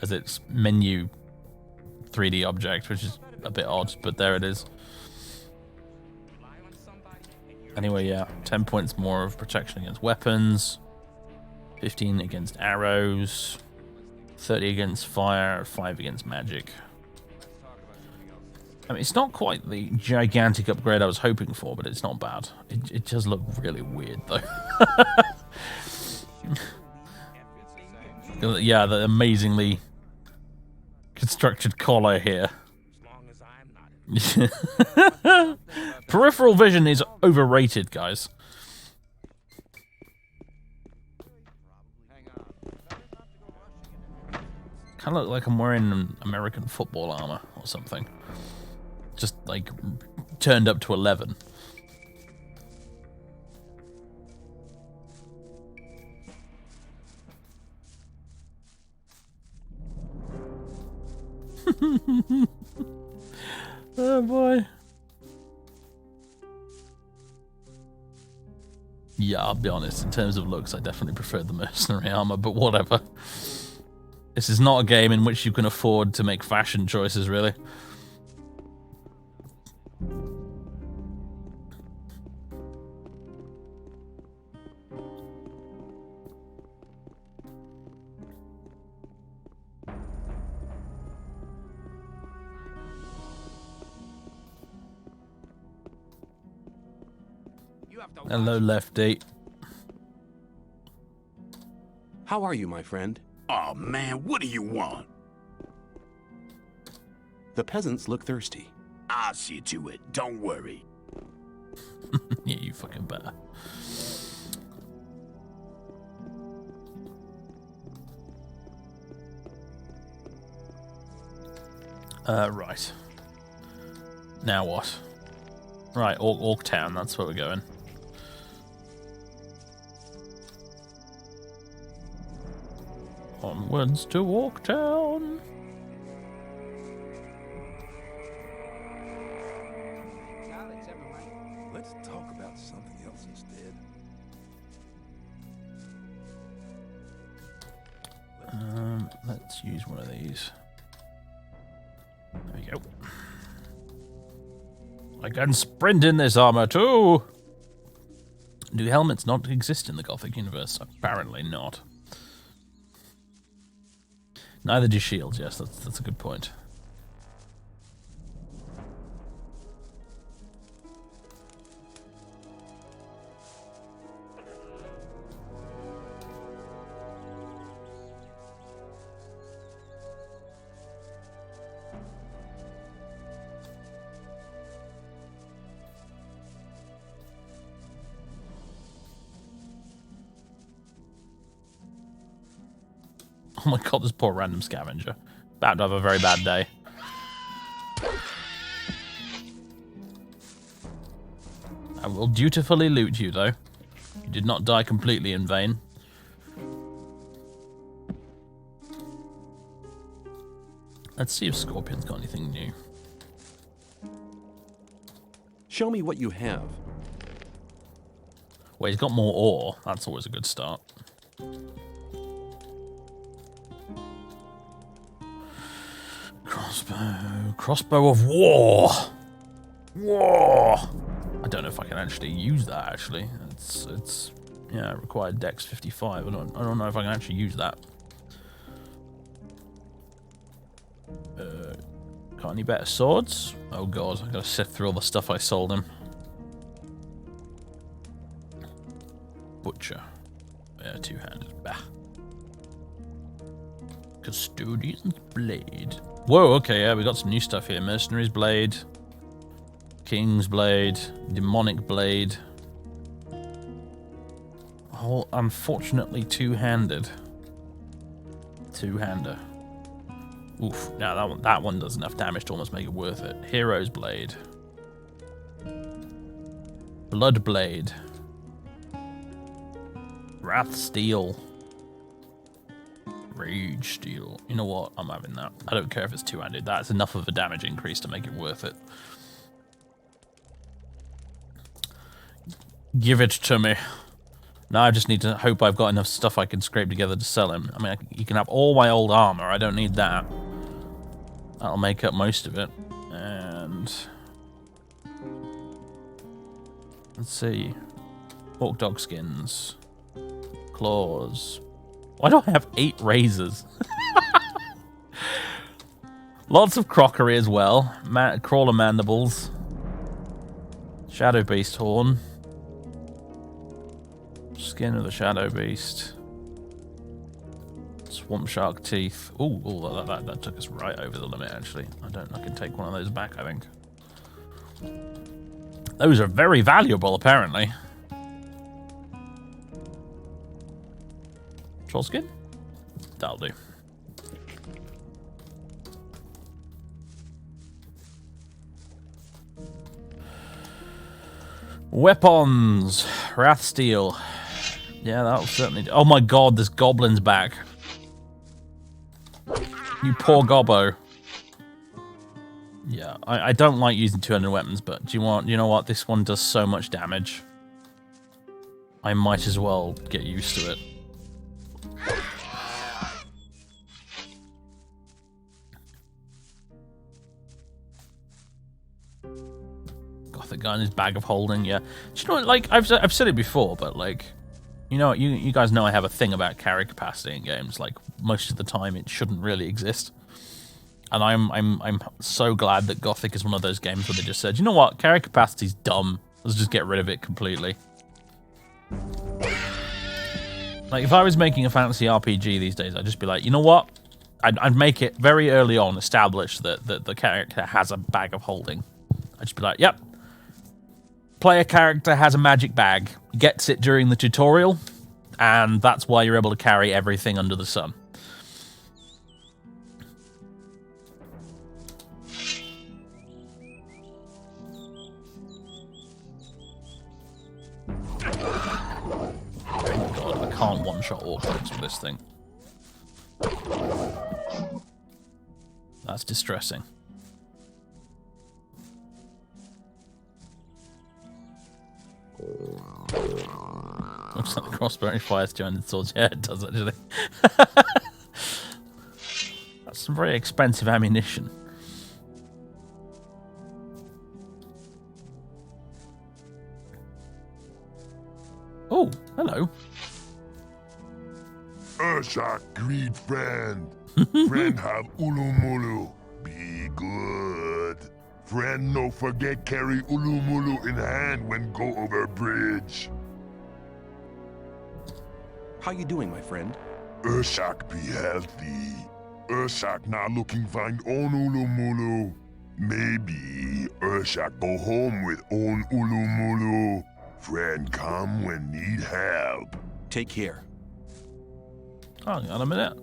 Speaker 1: as its menu 3D object, which is a bit odd, but there it is. Anyway, yeah, 10 points more of protection against weapons, 15 against arrows, 30 against fire, 5 against magic. I mean, it's not quite the gigantic upgrade I was hoping for, but it's not bad. It does look really weird, though. Yeah, the amazingly constructed collar here. Peripheral vision is overrated, guys. Kind of look like I'm wearing an American football armor or something. Just like turned up to 11. Oh boy. Yeah, I'll be honest, in terms of looks, I definitely prefer the mercenary armor, but whatever. This is not a game in which you can afford to make fashion choices, really. Hello, Lefty.
Speaker 3: How are you, my friend?
Speaker 8: Oh man, what do you want?
Speaker 3: The peasants look thirsty.
Speaker 8: I'll see to it, don't worry.
Speaker 1: Yeah, you fucking better. Right. Now what? Right, Orc Town, that's where we're going. Onwards to Orc Town.
Speaker 2: Let's talk about something else instead.
Speaker 1: Let's use one of these. There we go. I can sprint in this armor too! Do helmets not exist in the Gothic universe? Apparently not. Neither do shields, yes, that's a good point. Oh my god, this poor random scavenger. About to have a very bad day. I will dutifully loot you, though. You did not die completely in vain. Let's see if Scorpion's got anything new.
Speaker 3: Show me what you have.
Speaker 1: Well, he's got more ore. That's always a good start. Crossbow of war. War. I don't know if I can actually use that. Actually, it's yeah, required Dex 55. I don't know if I can actually use that. Got any better swords? Oh god, I gotta sift through all the stuff I sold him. Butcher. Yeah, two-handed. Bah. Custodian's blade. Whoa, okay, yeah, we got some new stuff here. Mercenary's blade, King's blade, demonic blade. Oh, unfortunately two-handed. Two-hander. Oof, now that one does enough damage to almost make it worth it. Hero's blade. Blood blade. Wrath steel. Rage steel. You know what? I'm having that. I don't care if it's two-handed. That's enough of a damage increase to make it worth it. Give it to me. Now I just need to hope I've got enough stuff I can scrape together to sell him. I mean, you can have all my old armor. I don't need that. That'll make up most of it. And let's see. Orc dog skins. Claws. Why do I have 8 razors? Lots of crockery as well. Crawler mandibles. Shadow beast horn. Skin of the shadow beast. Swamp shark teeth. Ooh, that took us right over the limit, actually. I can take one of those back, I think. Those are very valuable, apparently. Troll skin? That'll do. Weapons. Wrath steel. Yeah, that'll certainly do. Oh my god, this goblin's back. You poor gobbo. Yeah, I don't like using 200 weapons, but you know what? This one does so much damage. I might as well get used to it. Gothic guy in his bag of holding, yeah. Do you know what, like, I've said it before, but, like, you know, you guys know I have a thing about carry capacity in games. Like, most of the time it shouldn't really exist. And I'm so glad that Gothic is one of those games where they just said, you know what, carry capacity's dumb. Let's just get rid of it completely. Like, if I was making a fantasy RPG these days, I'd just be like, you know what? I'd make it very early on establish that the character has a bag of holding. I'd just be like, yep. Player character has a magic bag, gets it during the tutorial, and that's why you're able to carry everything under the sun. Oh god, I can't one-shot orcs with this thing. That's distressing. Looks like the crossbow only fires 200 swords. Yeah, it does actually. That's some very expensive ammunition. Oh, hello.
Speaker 6: Urshak, greed friend. Friend have ulumulu. Be good. Friend, no forget carry ulumulu in hand when go over bridge.
Speaker 3: How you doing, my friend?
Speaker 6: Urshak be healthy. Urshak not looking find own ulumulu. Maybe Urshak go home with own ulumulu. Friend come when need help.
Speaker 3: Take care.
Speaker 1: Hang on a minute.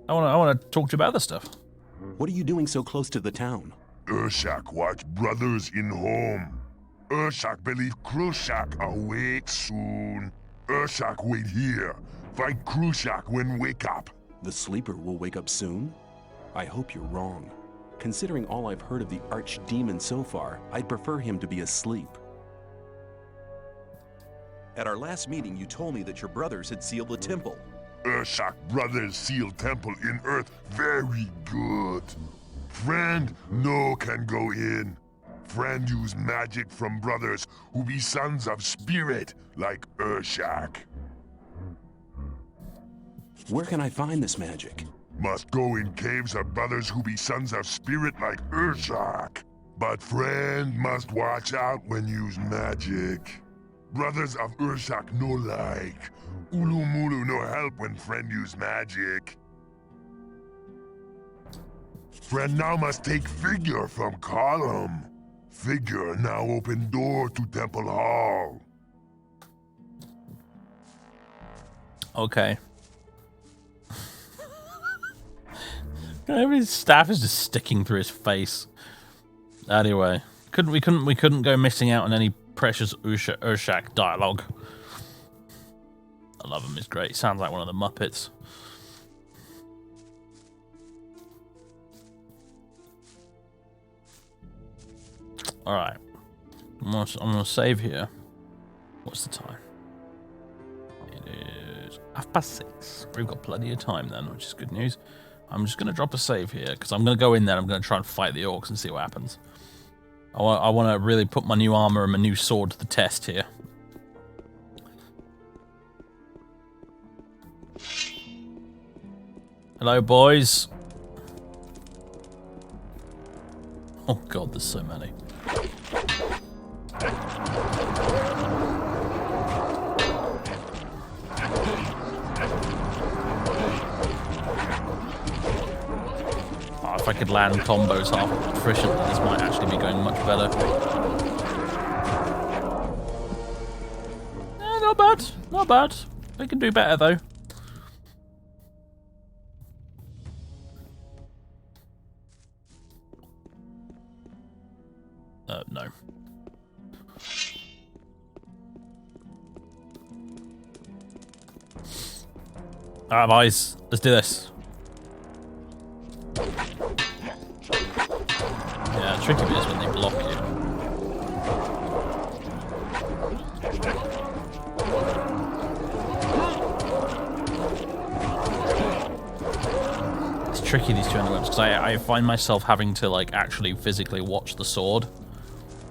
Speaker 1: I want to talk to you about other stuff.
Speaker 3: What are you doing so close to the town?
Speaker 6: Urshak watch brothers in home. Urshak believe Krushak awake soon. Urshak wait here. Fight Krushak when wake up.
Speaker 3: The sleeper will wake up soon? I hope you're wrong. Considering all I've heard of the archdemon so far, I'd prefer him to be asleep. At our last meeting, you told me that your brothers had sealed the temple.
Speaker 6: Urshak brothers seal temple in earth very good. Friend no can go in. Friend use magic from brothers who be sons of spirit like Urshak.
Speaker 3: Where can I find this magic?
Speaker 6: Must go in caves of brothers who be sons of spirit like Urshak. But friend must watch out when use magic. Brothers of Urshak no like. Ulumulu no help when friend use magic. Friend now must take figure from column. Figure now open door to temple hall.
Speaker 1: Okay. His staff is just sticking through his face. Anyway, we couldn't go missing out on any precious Urshak dialogue. I love him. He's great. He sounds like one of the Muppets. All right. I'm gonna save here. What's the time? It is 6:30. We've got plenty of time then, which is good news. I'm just going to drop a save here, because I'm going to go in there, I'm going to try and fight the orcs and see what happens. I want to really put my new armor and my new sword to the test here. Hello, boys. Oh god, there's so many. Oh, if I could land combos half efficiently, this might actually be going much better. Not bad, not bad. We can do better though. No. Alright, boys. Let's do this. Yeah, tricky bit is when they block you. It's tricky, these two underwebs, because I find myself having to, like, actually physically watch the sword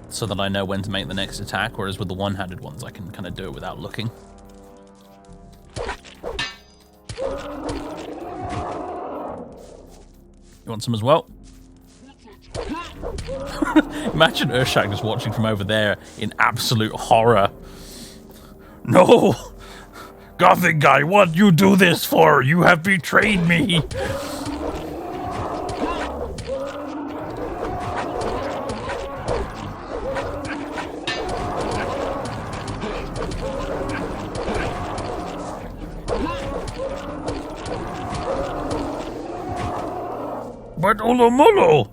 Speaker 1: so that I know when to make the next attack, whereas with the one-handed ones I can kind of do it without looking. You want some as well? Imagine Urshak just watching from over there in absolute horror. No! Gothic guy, what you do this for? You have betrayed me! But Olomolo!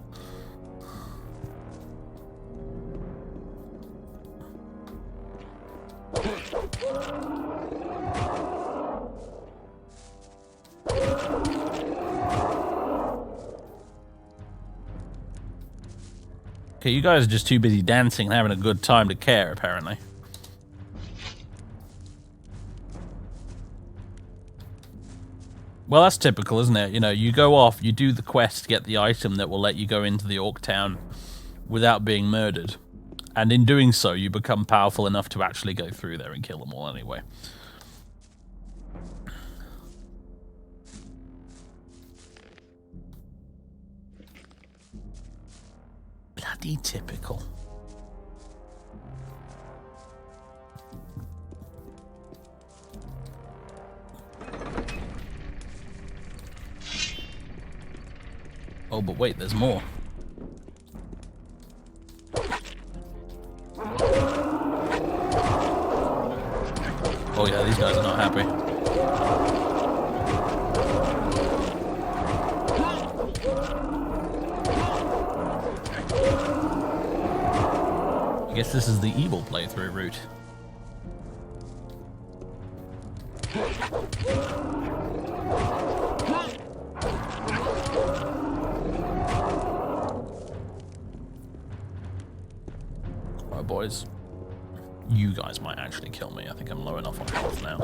Speaker 1: Okay, you guys are just too busy dancing and having a good time to care, apparently. Well, that's typical, isn't it? You know, you go off, you do the quest to get the item that will let you go into the Orc Town without being murdered. And in doing so, you become powerful enough to actually go through there and kill them all anyway. Bloody typical. Oh, but wait, there's more. Oh yeah, these guys are not happy. I guess this is the evil playthrough route. Alright, boys. You guys might actually kill me. I think I'm low enough on health now.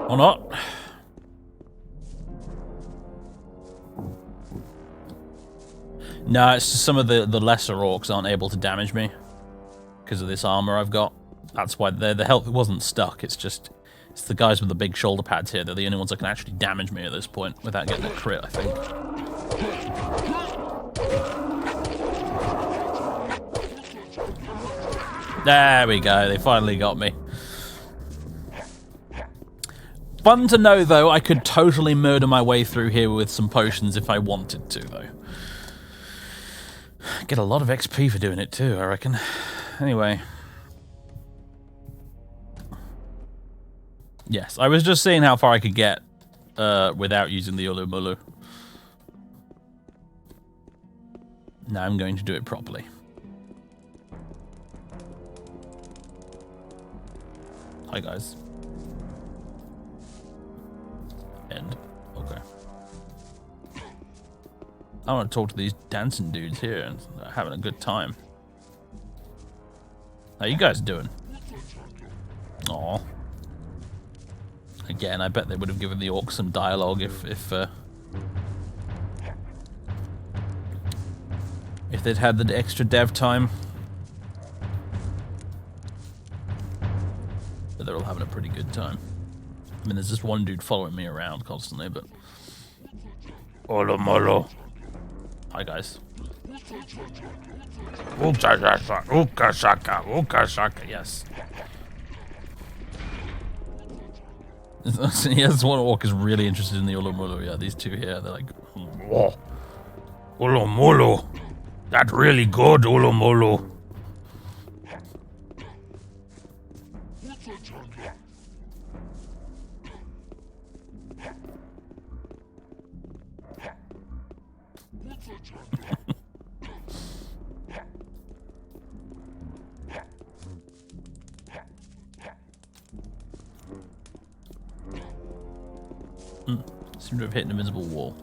Speaker 1: Or not. No, it's just some of the lesser orcs aren't able to damage me because of this armor I've got. That's why the health wasn't stuck. It's just it's the guys with the big shoulder pads here. They're the only ones that can actually damage me at this point without getting a crit, I think. There we go. They finally got me. Fun to know, though, I could totally murder my way through here with some potions if I wanted to, though. Get a lot of XP for doing it, too, I reckon. Anyway. Yes, I was just seeing how far I could get without using the Ulumulu. Now I'm going to do it properly. Hi, guys. End. Okay. I want to talk to these dancing dudes here and they're having a good time. How you guys doing? Aw. Again, I bet they would have given the orcs some dialogue if they'd had the extra dev time. But they're all having a pretty good time. I mean, there's just one dude following me around constantly, but... Olo molo. Hi, guys. Ukashaka, yes. Yes, one orc is really interested in the Olo molo. Yeah, these two here, they're like... Whoa. Olo molo. That's really good, Olo molo. Seem to have hit an invisible wall.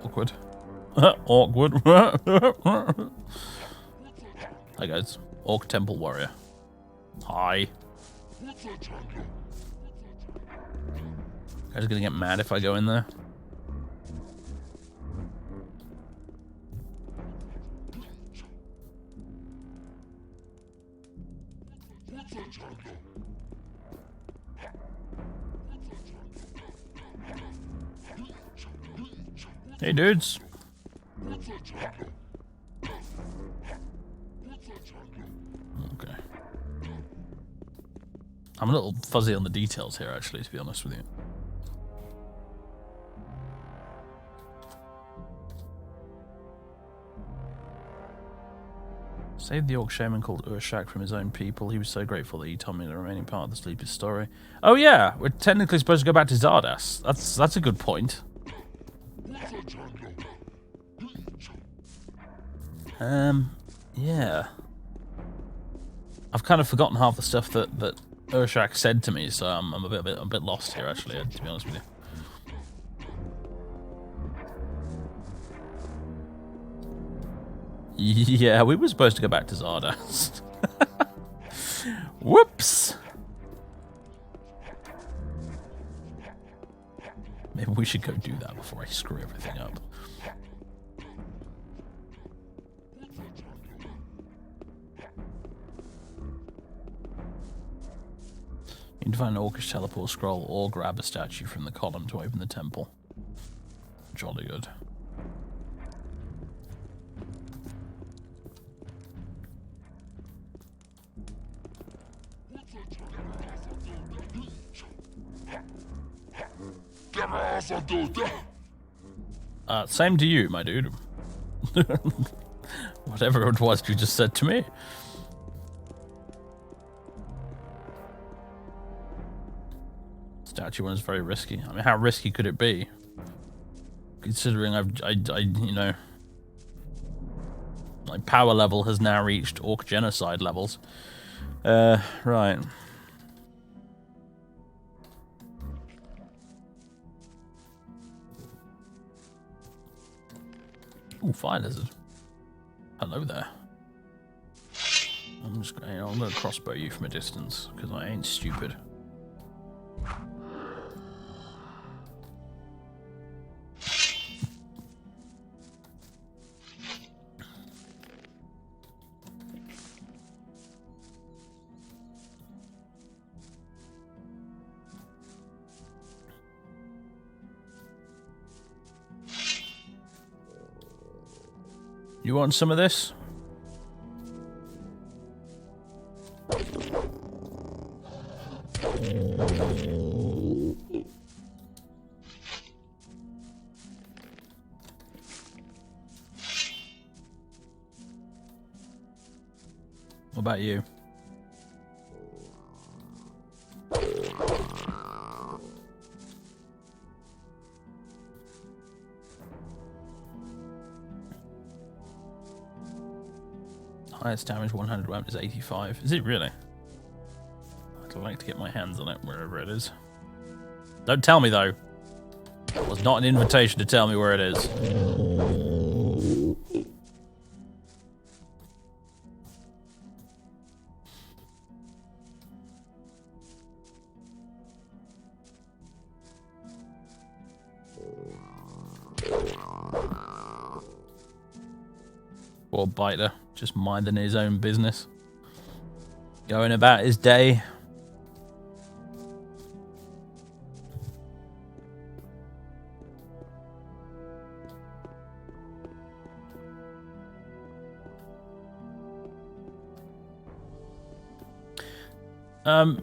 Speaker 1: Awkward. Awkward. Hi guys. Orc Temple Warrior. Hi. Guys are gonna get mad if I go in there. Hey dudes. Okay. I'm a little fuzzy on the details here, actually, to be honest with you. Saved the orc shaman called Urshak from his own people. He was so grateful that he told me the remaining part of the Sleeper's story. Oh yeah, we're technically supposed to go back to Zardas. That's a good point. Yeah. I've kind of forgotten half the stuff that Urshak said to me, so I'm a bit lost here, actually, to be honest with you. Yeah, we were supposed to go back to Zardas. Whoops! Maybe we should go do that before I screw everything up. You need to find an orcish teleport scroll or grab a statue from the column to open the temple. Jolly good. Same to you, my dude. Whatever it was you just said to me. Statue one is very risky. I mean, how risky could it be? Considering I you know, my power level has now reached orc genocide levels. Right. Ooh, fire lizard. Hello there. I'm gonna crossbow you from a distance because I ain't stupid. You want some of this? What about you? Highest damage 100 weapon is 85. Is it really? I'd like to get my hands on it wherever it is. Don't tell me though. It was not an invitation to tell me where it is. Poor Biter, just minding his own business. Going about his day.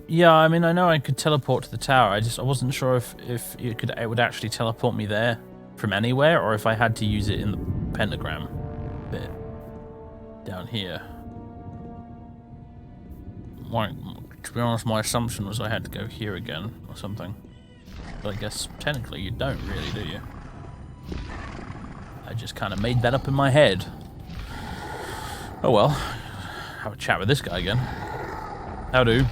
Speaker 1: Yeah, I mean, I know I could teleport to the tower. I wasn't sure if it would actually teleport me there from anywhere, or if I had to use it in the pentagram bit down here. To be honest, my assumption was I had to go here again or something. But I guess technically you don't really, do you? I just kind of made that up in my head. Oh well. Have a chat with this guy again. How do?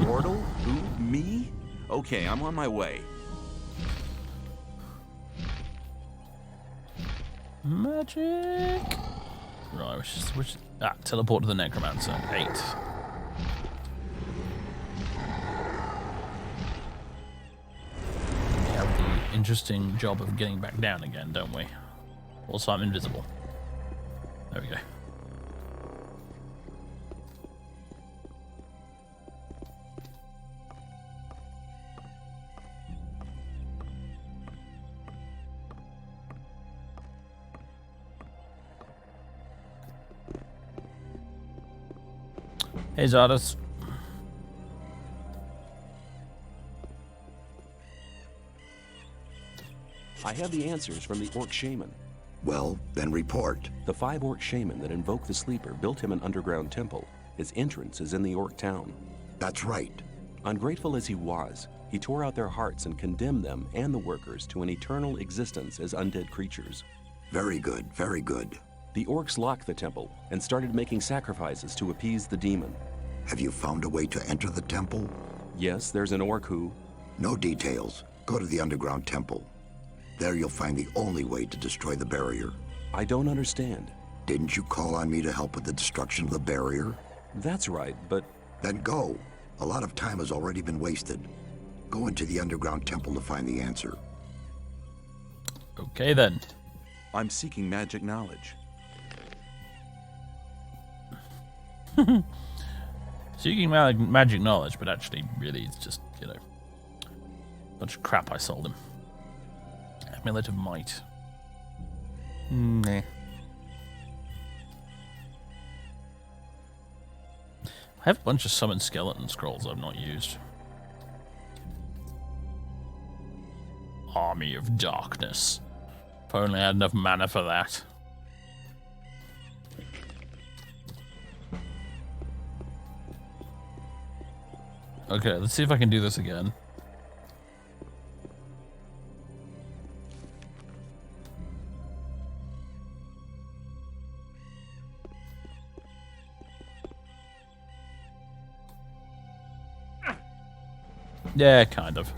Speaker 3: Mortal? Who? Me? Okay, I'm on my way.
Speaker 1: Magic! Right, teleport to the Necromancer. 8. We have the interesting job of getting back down again, don't we? Also, I'm invisible. There we go. Hey, Zardos.
Speaker 3: I have the answers from the Orc Shaman.
Speaker 8: Well, then report.
Speaker 3: The 5 Orc Shaman that invoked the Sleeper built him an underground temple. His entrance is in the Orc town.
Speaker 8: That's right.
Speaker 3: Ungrateful as he was, he tore out their hearts and condemned them and the workers to an eternal existence as undead creatures.
Speaker 8: Very good, very good.
Speaker 3: The Orcs locked the temple and started making sacrifices to appease the demon.
Speaker 8: Have you found a way to enter the temple?
Speaker 3: Yes, there's an Orc who...
Speaker 8: No details. Go to the underground temple. There you'll find the only way to destroy the barrier.
Speaker 3: I don't understand.
Speaker 8: Didn't you call on me to help with the destruction of the barrier?
Speaker 3: That's right, but...
Speaker 8: Then go. A lot of time has already been wasted. Go into the underground temple to find the answer.
Speaker 1: Okay, then.
Speaker 3: I'm seeking magic knowledge.
Speaker 1: Seeking magic knowledge, but actually, really, it's just, you know, a bunch of crap I sold him. Amulet of Might. Nah. I have a bunch of summoned skeleton scrolls I've not used. Army of Darkness. If only I had enough mana for that. Okay, let's see if I can do this again. Yeah, kind of.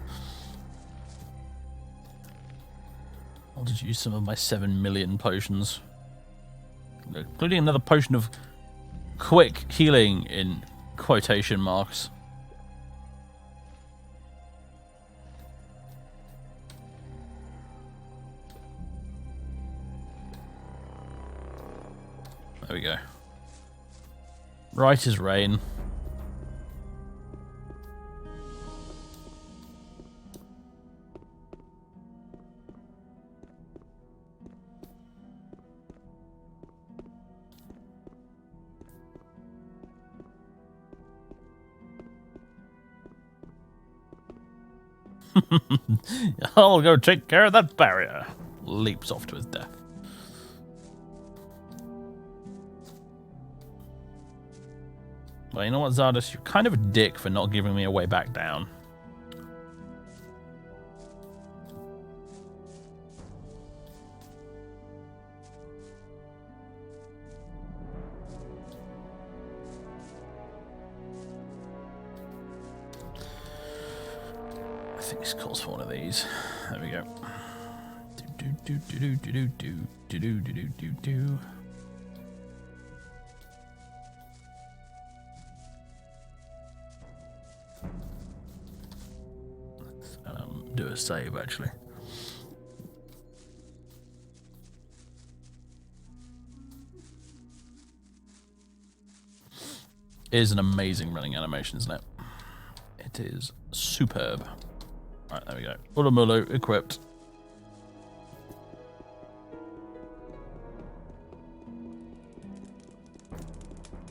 Speaker 1: I'll just use some of my 7 million potions. Including another potion of quick healing in quotation marks. There we go. Right as rain. I'll go take care of that barrier. Leaps off to his death. Well, you know what, Zardos? You're kind of a dick for not giving me a way back down. I think this calls for one of these. There we go. Do do do do do do do do do do do do. Do a save actually. It is an amazing running animation, isn't it? It is superb. Alright, there we go. Ulamulu equipped.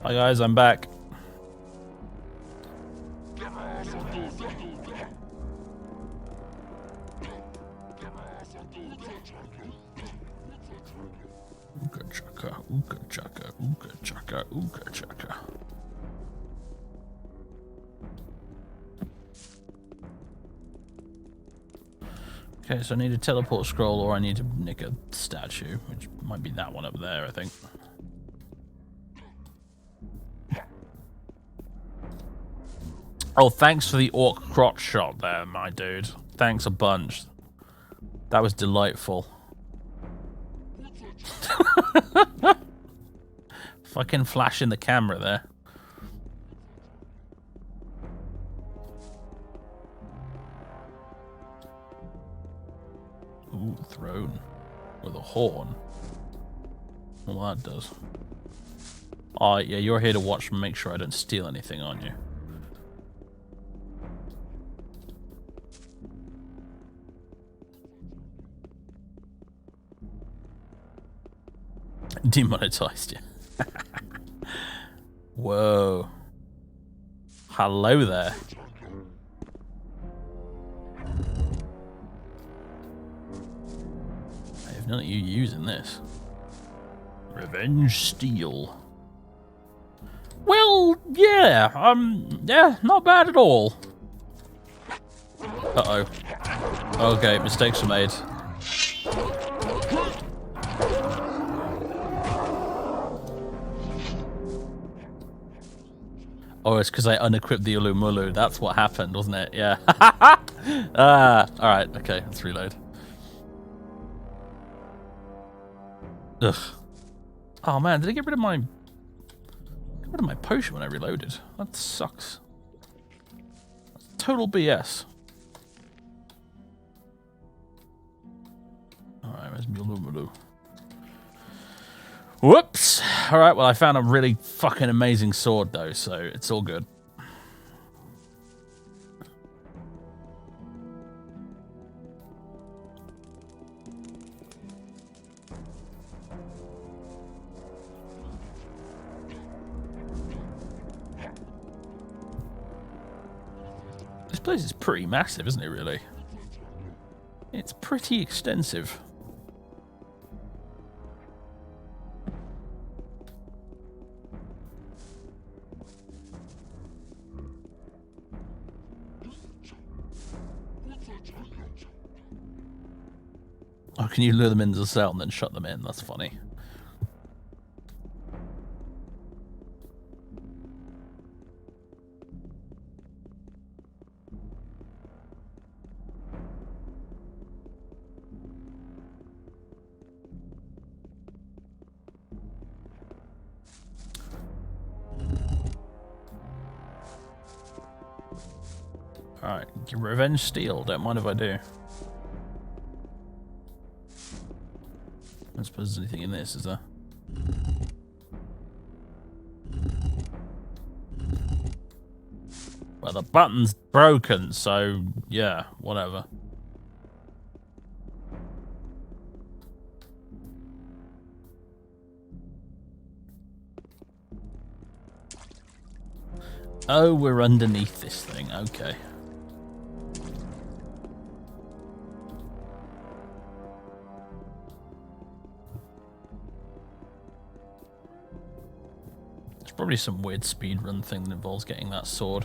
Speaker 1: Hi guys, I'm back. Ooga chaka, ooga chaka, ooga chaka, ooga chaka. Okay, so I need a teleport scroll, or I need to nick a statue, which might be that one up there, I think. Oh, thanks for the orc crotch shot there, my dude. Thanks a bunch. That was delightful. Fucking flashing the camera there. Ooh, throne. With a horn. Well, that does. Oh, yeah, you're here to watch and make sure I don't steal anything on you. Demonetized, yeah. Whoa. Hello there. I have none of you using this. Revenge Steel. Well, yeah, yeah, not bad at all. Uh-oh. Okay, mistakes were made. Oh, it's because I unequipped the Ulumulu. That's what happened, wasn't it? Yeah. Alright, okay, let's reload. Ugh. Oh man, did I get rid of my potion when I reloaded? That sucks. That's total BS. Alright, where's my Ulumulu? Whoops! Alright, well I found a really fucking amazing sword though, so it's all good. This place is pretty massive, isn't it, really? It's pretty extensive. Oh, can you lure them into the cell and then shut them in? That's funny. Alright, Revenge Steel. Don't mind if I do. I suppose there's anything in this, is there? Well, the button's broken, so yeah, whatever. Oh, we're underneath this thing, okay. Probably some weird speedrun thing that involves getting that sword.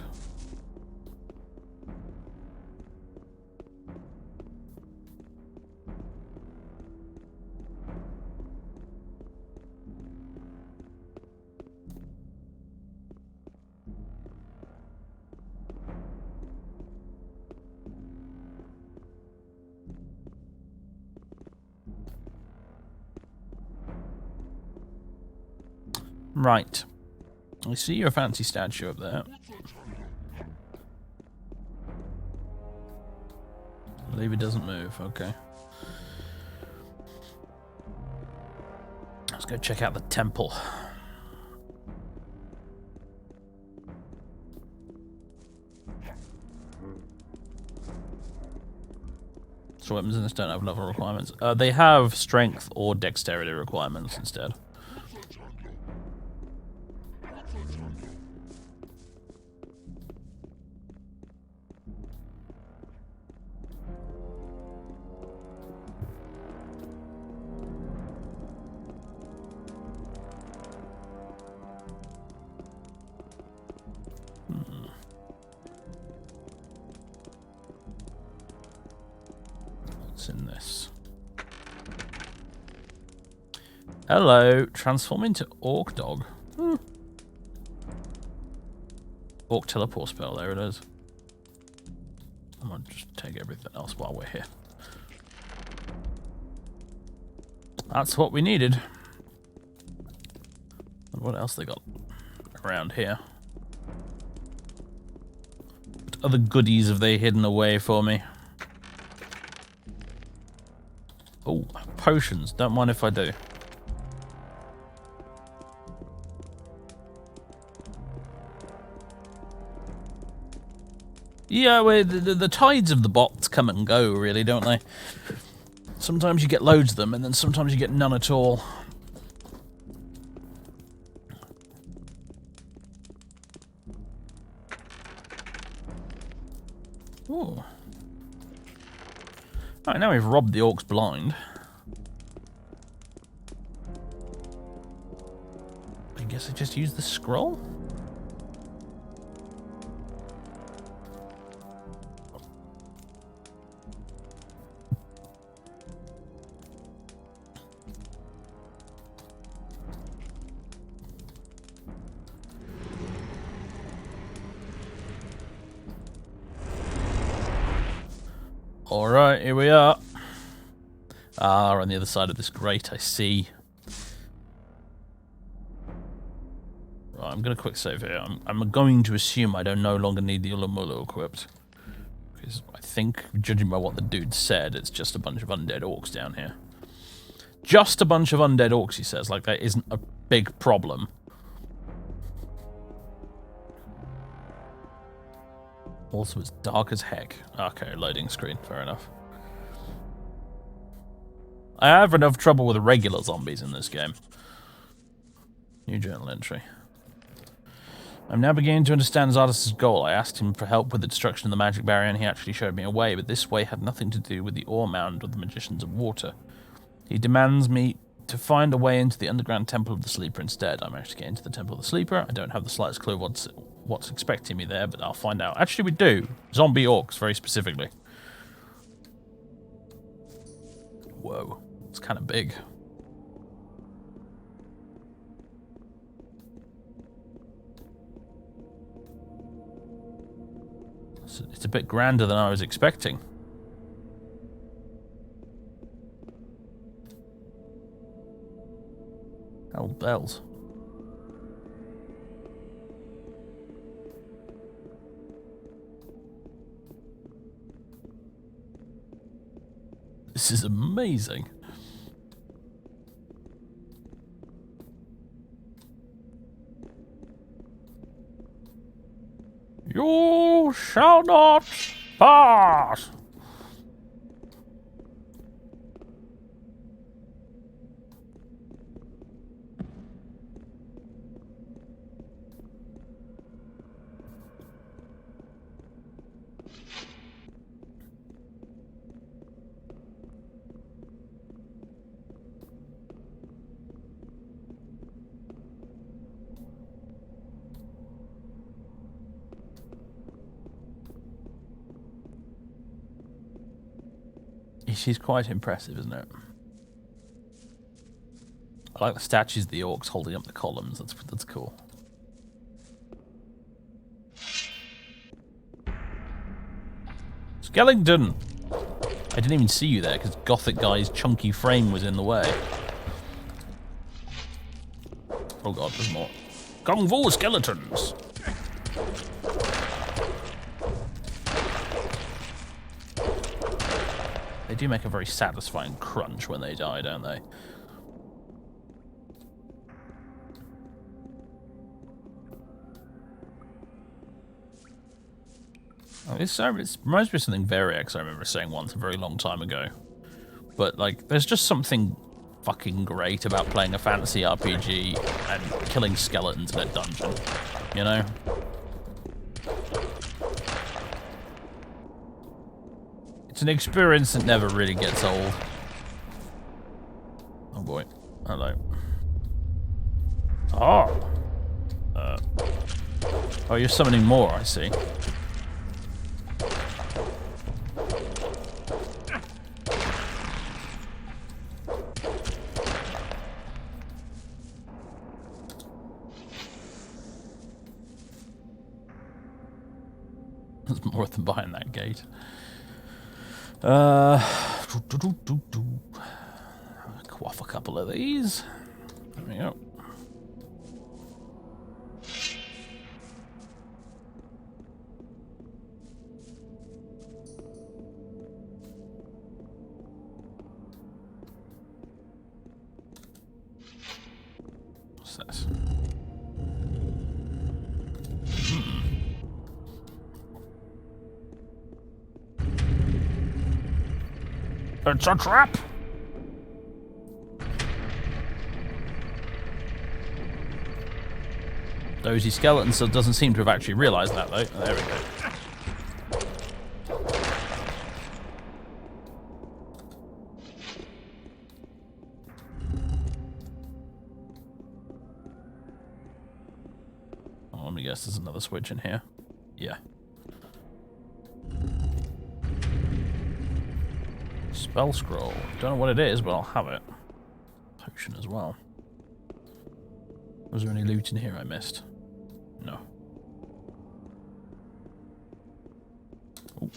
Speaker 1: Right. I see your fancy statue up there. I believe it doesn't move, okay. Let's go check out the temple. So weapons in this don't have level requirements. They have strength or dexterity requirements instead. In this. Hello, transform into Orc Dog. Orc teleport spell, there it is. I'm gonna just take everything else while we're here. That's what we needed. And what else they got around here? What other goodies have they hidden away for me? Oh, potions. Don't mind if I do. Yeah, well, the tides of the bots come and go, really, don't they? Sometimes you get loads of them, and then sometimes you get none at all. Ooh. Alright, now we've robbed the orcs blind. I guess I just use the scroll? Alright, here we are. Ah, we're on the other side of this grate, I see. Right, I'm going to quick save here. I'm going to assume I don't no longer need the Ulamulu equipped. Because I think, judging by what the dude said, it's just a bunch of undead orcs down here. Just a bunch of undead orcs, he says. Like, that isn't a big problem. Also, it's dark as heck. Okay, loading screen. Fair enough. I have enough trouble with regular zombies in this game. New journal entry. I'm now beginning to understand Zardos' goal. I asked him for help with the destruction of the magic barrier, and he actually showed me a way, but this way had nothing to do with the ore mound or the magicians of water. He demands me to find a way into the underground Temple of the Sleeper instead. I managed to get into the Temple of the Sleeper. I don't have the slightest clue what's expecting me there, but I'll find out. Actually, we do. Zombie orcs, very specifically. Whoa. It's kind of big. It's a bit grander than I was expecting. Oh, bells. This is amazing. You shall not pass. She's quite impressive, isn't it? I like the statues of the orcs holding up the columns. That's cool. Skellington! I didn't even see you there because Gothic guy's chunky frame was in the way. Oh god, there's more. Kung Fu skeletons! They do make a very satisfying crunch when they die, don't they? Oh, it reminds me of something Variax I remember saying once a very long time ago. But, like, there's just something fucking great about playing a fantasy RPG and killing skeletons in a dungeon, you know? It's an experience that never really gets old. Oh boy. Hello. Oh! Oh, you're summoning more, I see. There's more of them behind that gate. Quaff a couple of these. There we go. What's this? It's a trap! Dozy Skeleton still doesn't seem to have actually realised that, though. There we go. Oh, let me guess, there's another switch in here. Yeah. Spell scroll. Don't know what it is, but I'll have it. Potion as well. Was there any loot in here I missed? No. Ooh.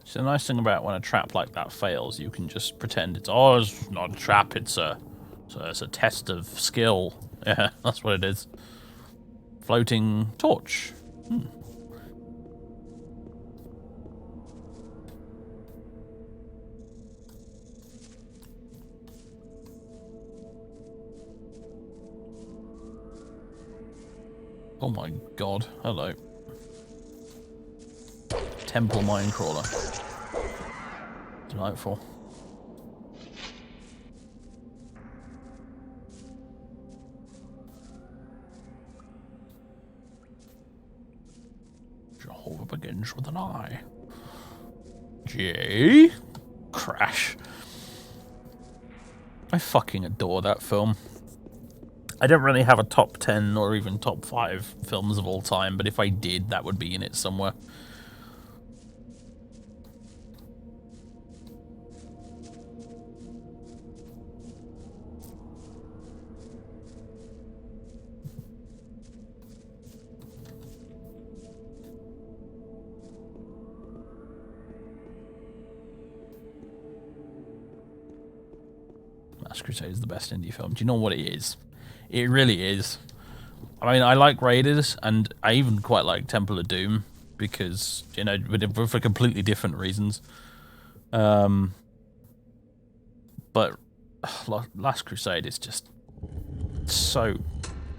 Speaker 1: So the nice thing about when a trap like that fails, you can just pretend it's not a trap, it's a test of skill. Yeah, that's what it is. Floating torch. Oh my god, hello. Temple Minecrawler. Delightful. Jehovah begins with an I. J. Crash. I fucking adore that film. I don't really have a top 10 or even top 5 films of all time, but if I did, that would be in it somewhere. Last Crusade is the best indie film. Do you know what it is? It really is. I mean, I like Raiders, and I even quite like Temple of Doom, because, you know, for completely different reasons. But Last Crusade is just so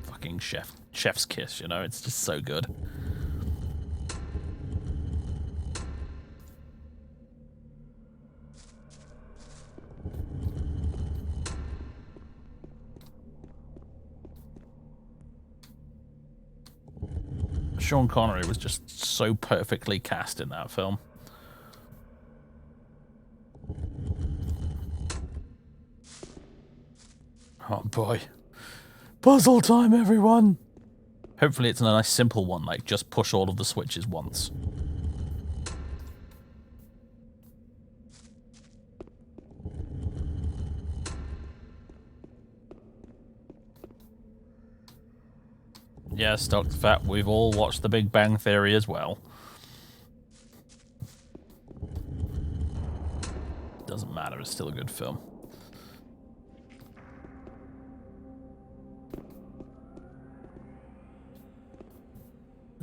Speaker 1: fucking chef's kiss, you know? It's just so good. Sean Connery was just so perfectly cast in that film. Oh boy. Puzzle time, everyone! Hopefully it's a nice simple one, like just push all of the switches once. Yes, Dr. Fat, we've all watched The Big Bang Theory as well. Doesn't matter, it's still a good film.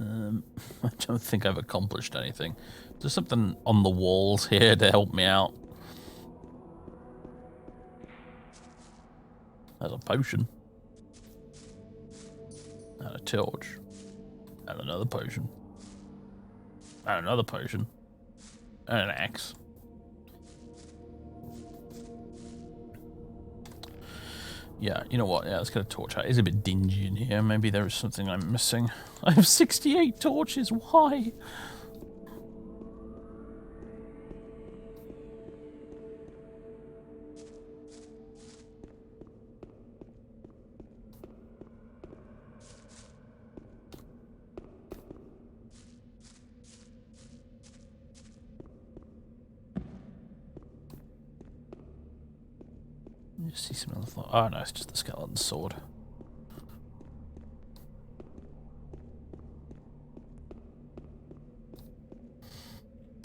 Speaker 1: I don't think I've accomplished anything. There's something on the walls here to help me out. There's a potion. And a torch. And another potion. And another potion. And an axe. Yeah, you know what? Yeah, let's get a torch out. It's a bit dingy in here. Maybe there is something I'm missing. I have 68 torches. Why? You see some other thought. Oh no, it's just the skeleton sword.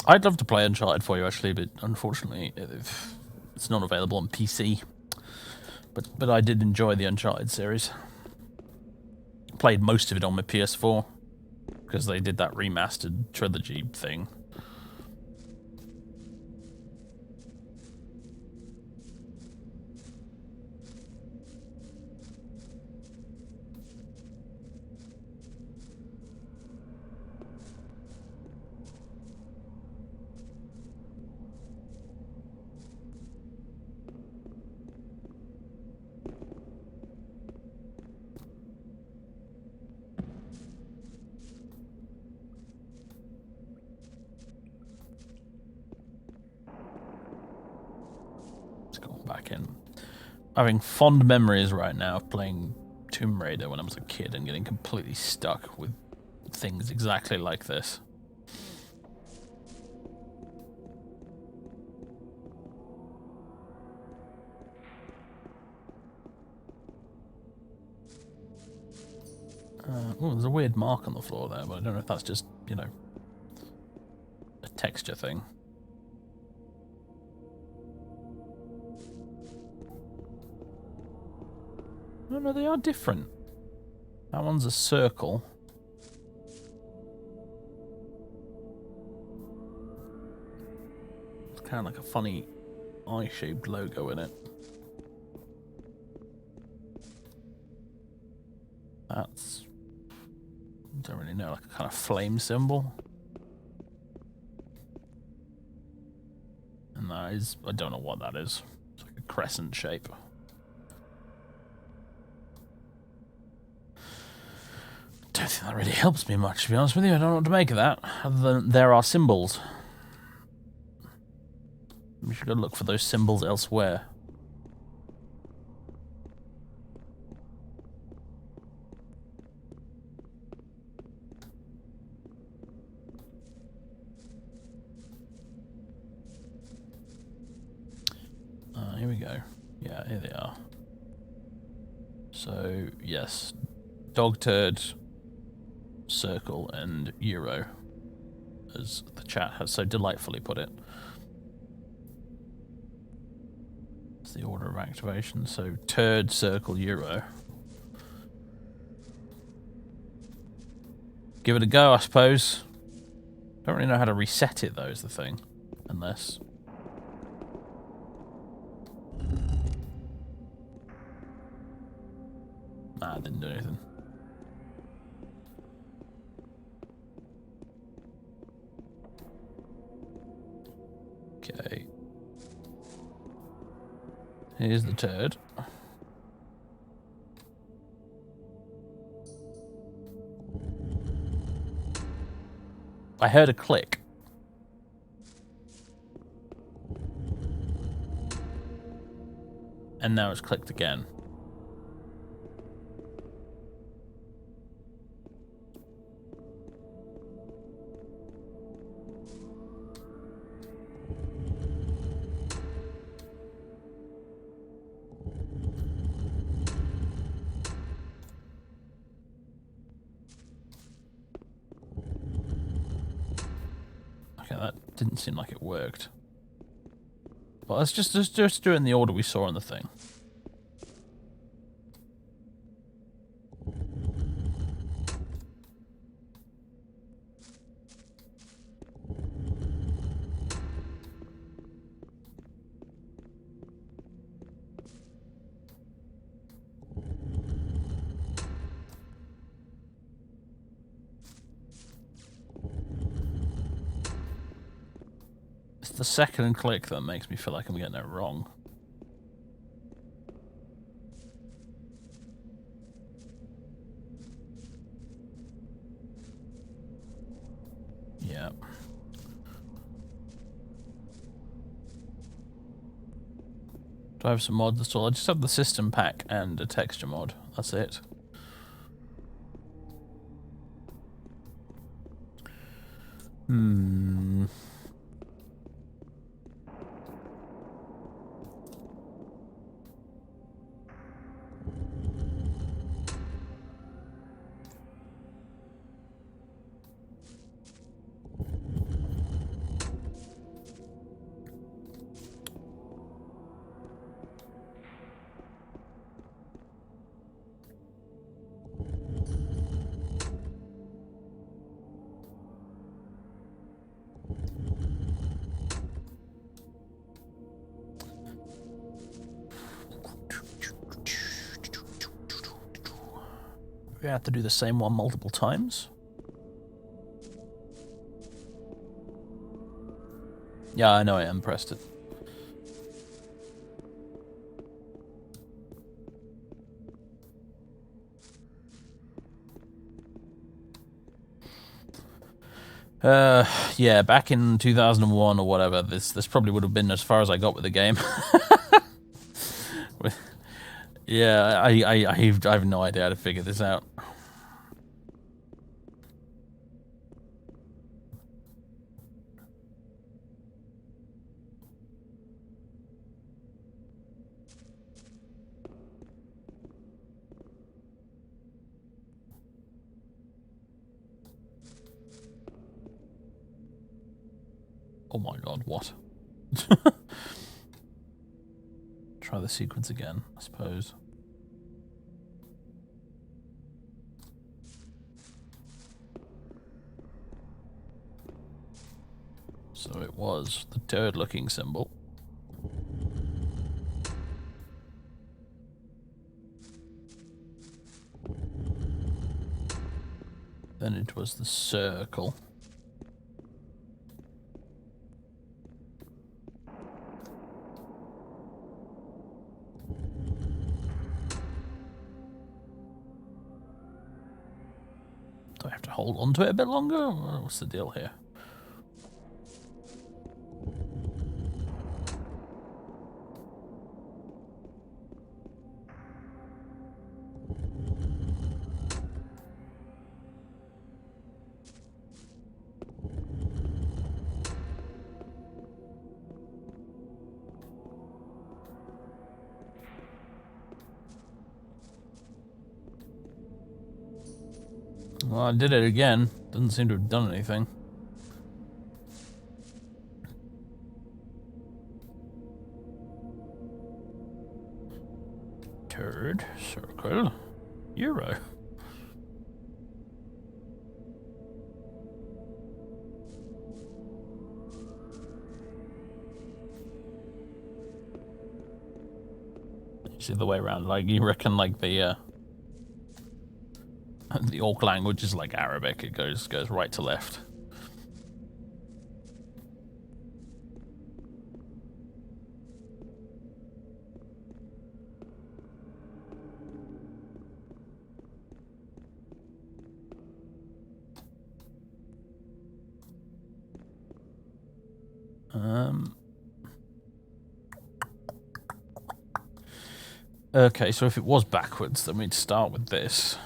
Speaker 1: I'd love to play Uncharted for you actually, but unfortunately it's not available on PC. But I did enjoy the Uncharted series. Played most of it on my PS4 because they did that remastered trilogy thing. Back in. Having fond memories right now of playing Tomb Raider when I was a kid and getting completely stuck with things exactly like this. Oh, there's a weird mark on the floor there, but I don't know if that's just, you know, a texture thing. No, they are different. That one's a circle. It's kind of like a funny eye-shaped logo in it. That's... I don't really know, like a kind of flame symbol. And that is... I don't know what that is. It's like a crescent shape. I don't think that really helps me much, to be honest with you. I don't know what to make of that, other than there are symbols. We should go look for those symbols elsewhere. Here we go. Yeah, here they are. So, yes. Dog turd, circle, and euro, as the chat has so delightfully put it. It's the order of activation. So, turd, circle, euro. Give it a go, I suppose. Don't really know how to reset it, though, is the thing. Unless... Nah, it didn't do anything. Okay. Here's the turd. I heard a click. And now it's clicked again. Didn't seem like it worked. But let's just do it in the order we saw on the thing. It's the second click that makes me feel like I'm getting it wrong. Yeah. Do I have some mods at all? I just have the system pack and a texture mod. That's it. We have to do the same one multiple times. Yeah, I know I am pressed it. Yeah, back in 2001 or whatever, this probably would have been as far as I got with the game. Yeah, I have no idea how to figure this out. Oh my god, what? Try the sequence again, I suppose. So it was the turd-looking symbol. Then it was the circle. Do I have to hold on to it a bit longer? Or what's the deal here? Well, I did it again. Doesn't seem to have done anything. Turd, circle, euro. It's the other way around. Like, you reckon, like, the Orc language is like Arabic. It goes right to left. Okay, so if it was backwards, then we'd start with this.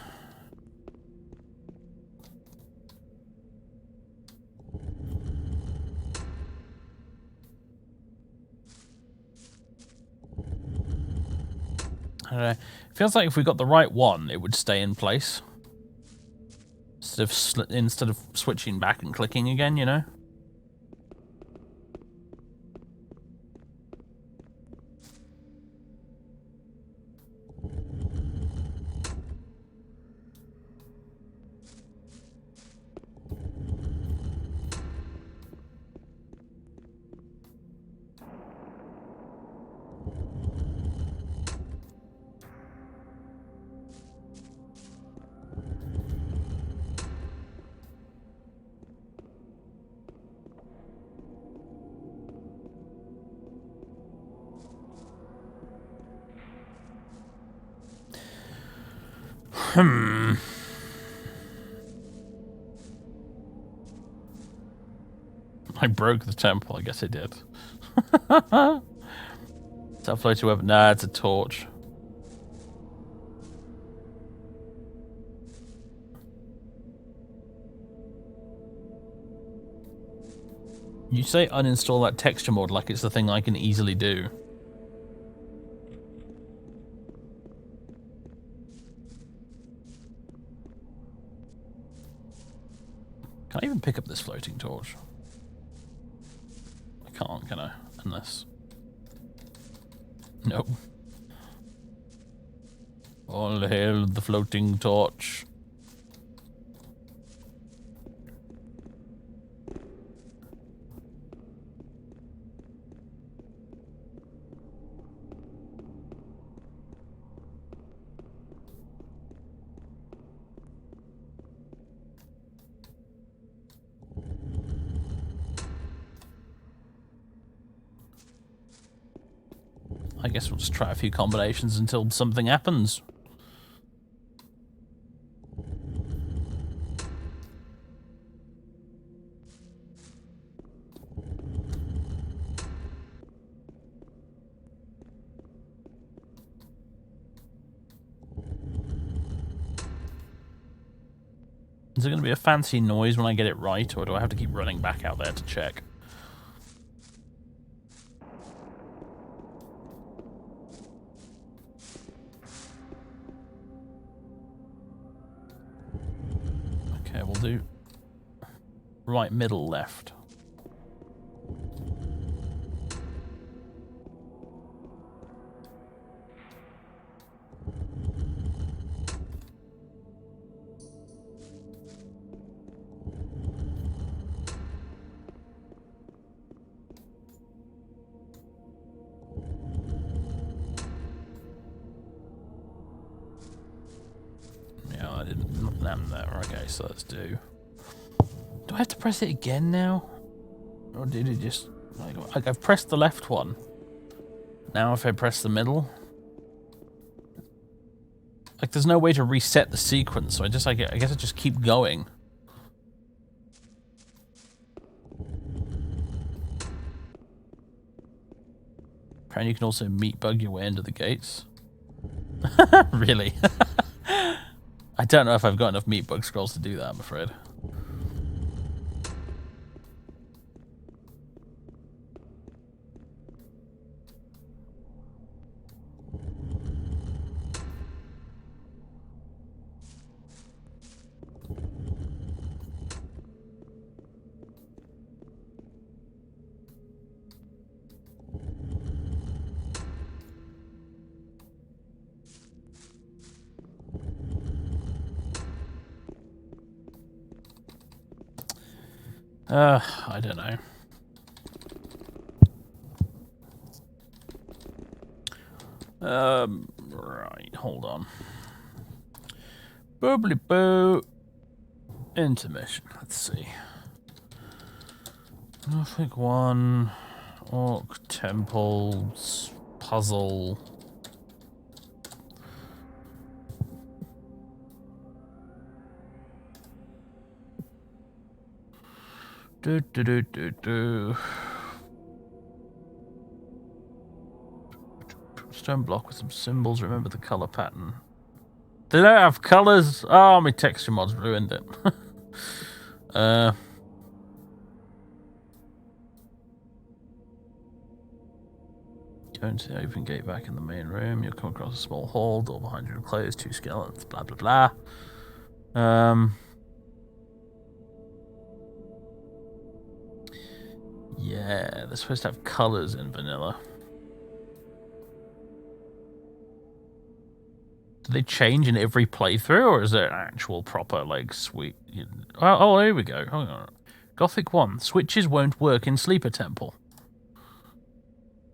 Speaker 1: I don't know. It feels like if we got the right one, it would stay in place. Instead of switching back and clicking again, you know? I broke the temple. I guess I did. Is that a floating weapon? Nah, it's a torch. You say uninstall that texture mod like it's the thing I can easily do. Can I even pick up this floating torch? I can't, can I? Unless... Nope. All hail the floating torch. I guess we'll just try a few combinations until something happens. Is it going to be a fancy noise when I get it right, or do I have to keep running back out there to check? Okay, we'll do right, middle, left. Yeah, I didn't land there. Okay, so let's do... Do I have to press it again now? Or did it just... Like I've pressed the left one. Now if I press the middle... Like there's no way to reset the sequence, so I guess I just keep going. Apparently you can also meat bug your way into the gates. Really? I don't know if I've got enough meat bug scrolls to do that, I'm afraid. I don't know. Right, hold on. Boobly boo. Intermission. Let's see. Gothic 1. Orc temples. Puzzle. Stone block with some symbols. Remember the color pattern. They don't have colors. Oh, my texture mod's ruined it. Go into the open gate back in the main room. You'll come across a small hall. Door behind you closed. 2 skeletons. Blah blah blah. Yeah, they're supposed to have colors in vanilla. Do they change in every playthrough, or is there an actual proper, like, sweet... Oh, here we go. Hold on. Gothic 1. Switches won't work in Sleeper Temple.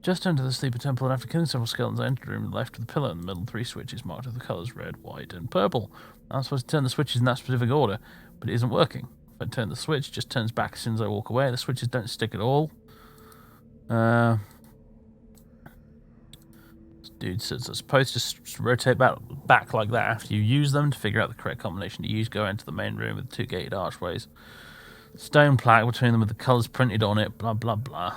Speaker 1: Just enter the Sleeper Temple, and after killing several skeletons, I entered the room left of the pillar in the middle. 3 switches marked with the colours red, white, and purple. I'm supposed to turn the switches in that specific order, but it isn't working. If I turn the switch, it just turns back as soon as I walk away. The switches don't stick at all. Let's Dude says it's supposed to rotate back like that after you use them. To figure out the correct combination to use, go into the main room with the 2 gated archways. Stone plaque between them with the colours printed on it, blah blah blah.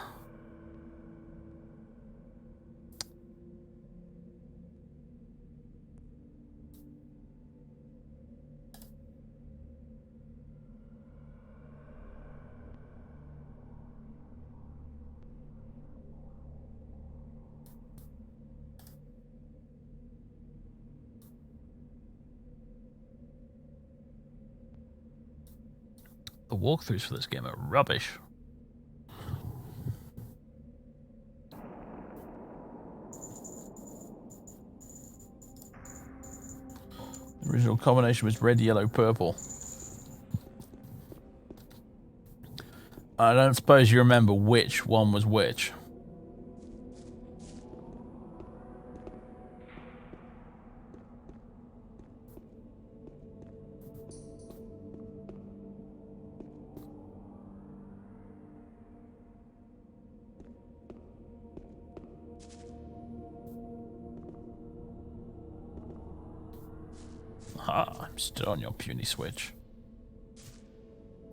Speaker 1: The walkthroughs for this game are rubbish. The original combination was red, yellow, purple. I don't suppose you remember which one was which. Ah, I'm still on your puny switch.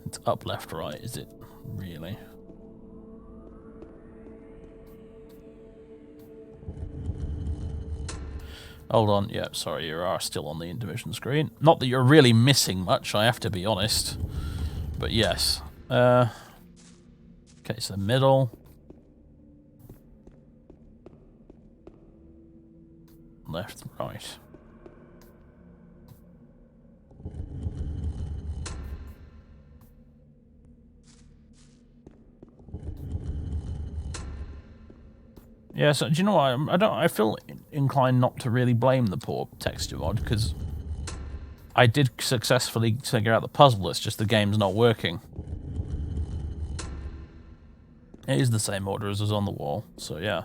Speaker 1: It's up, left, right, is it? Really? Hold on, yeah, sorry, you are still on the intermission screen. Not that you're really missing much, I have to be honest. But yes. Okay, so middle. Left, right. Yeah, so do you know what? I feel inclined not to really blame the poor texture mod, because I did successfully figure out the puzzle, it's just the game's not working. It is the same order as was on the wall, so yeah.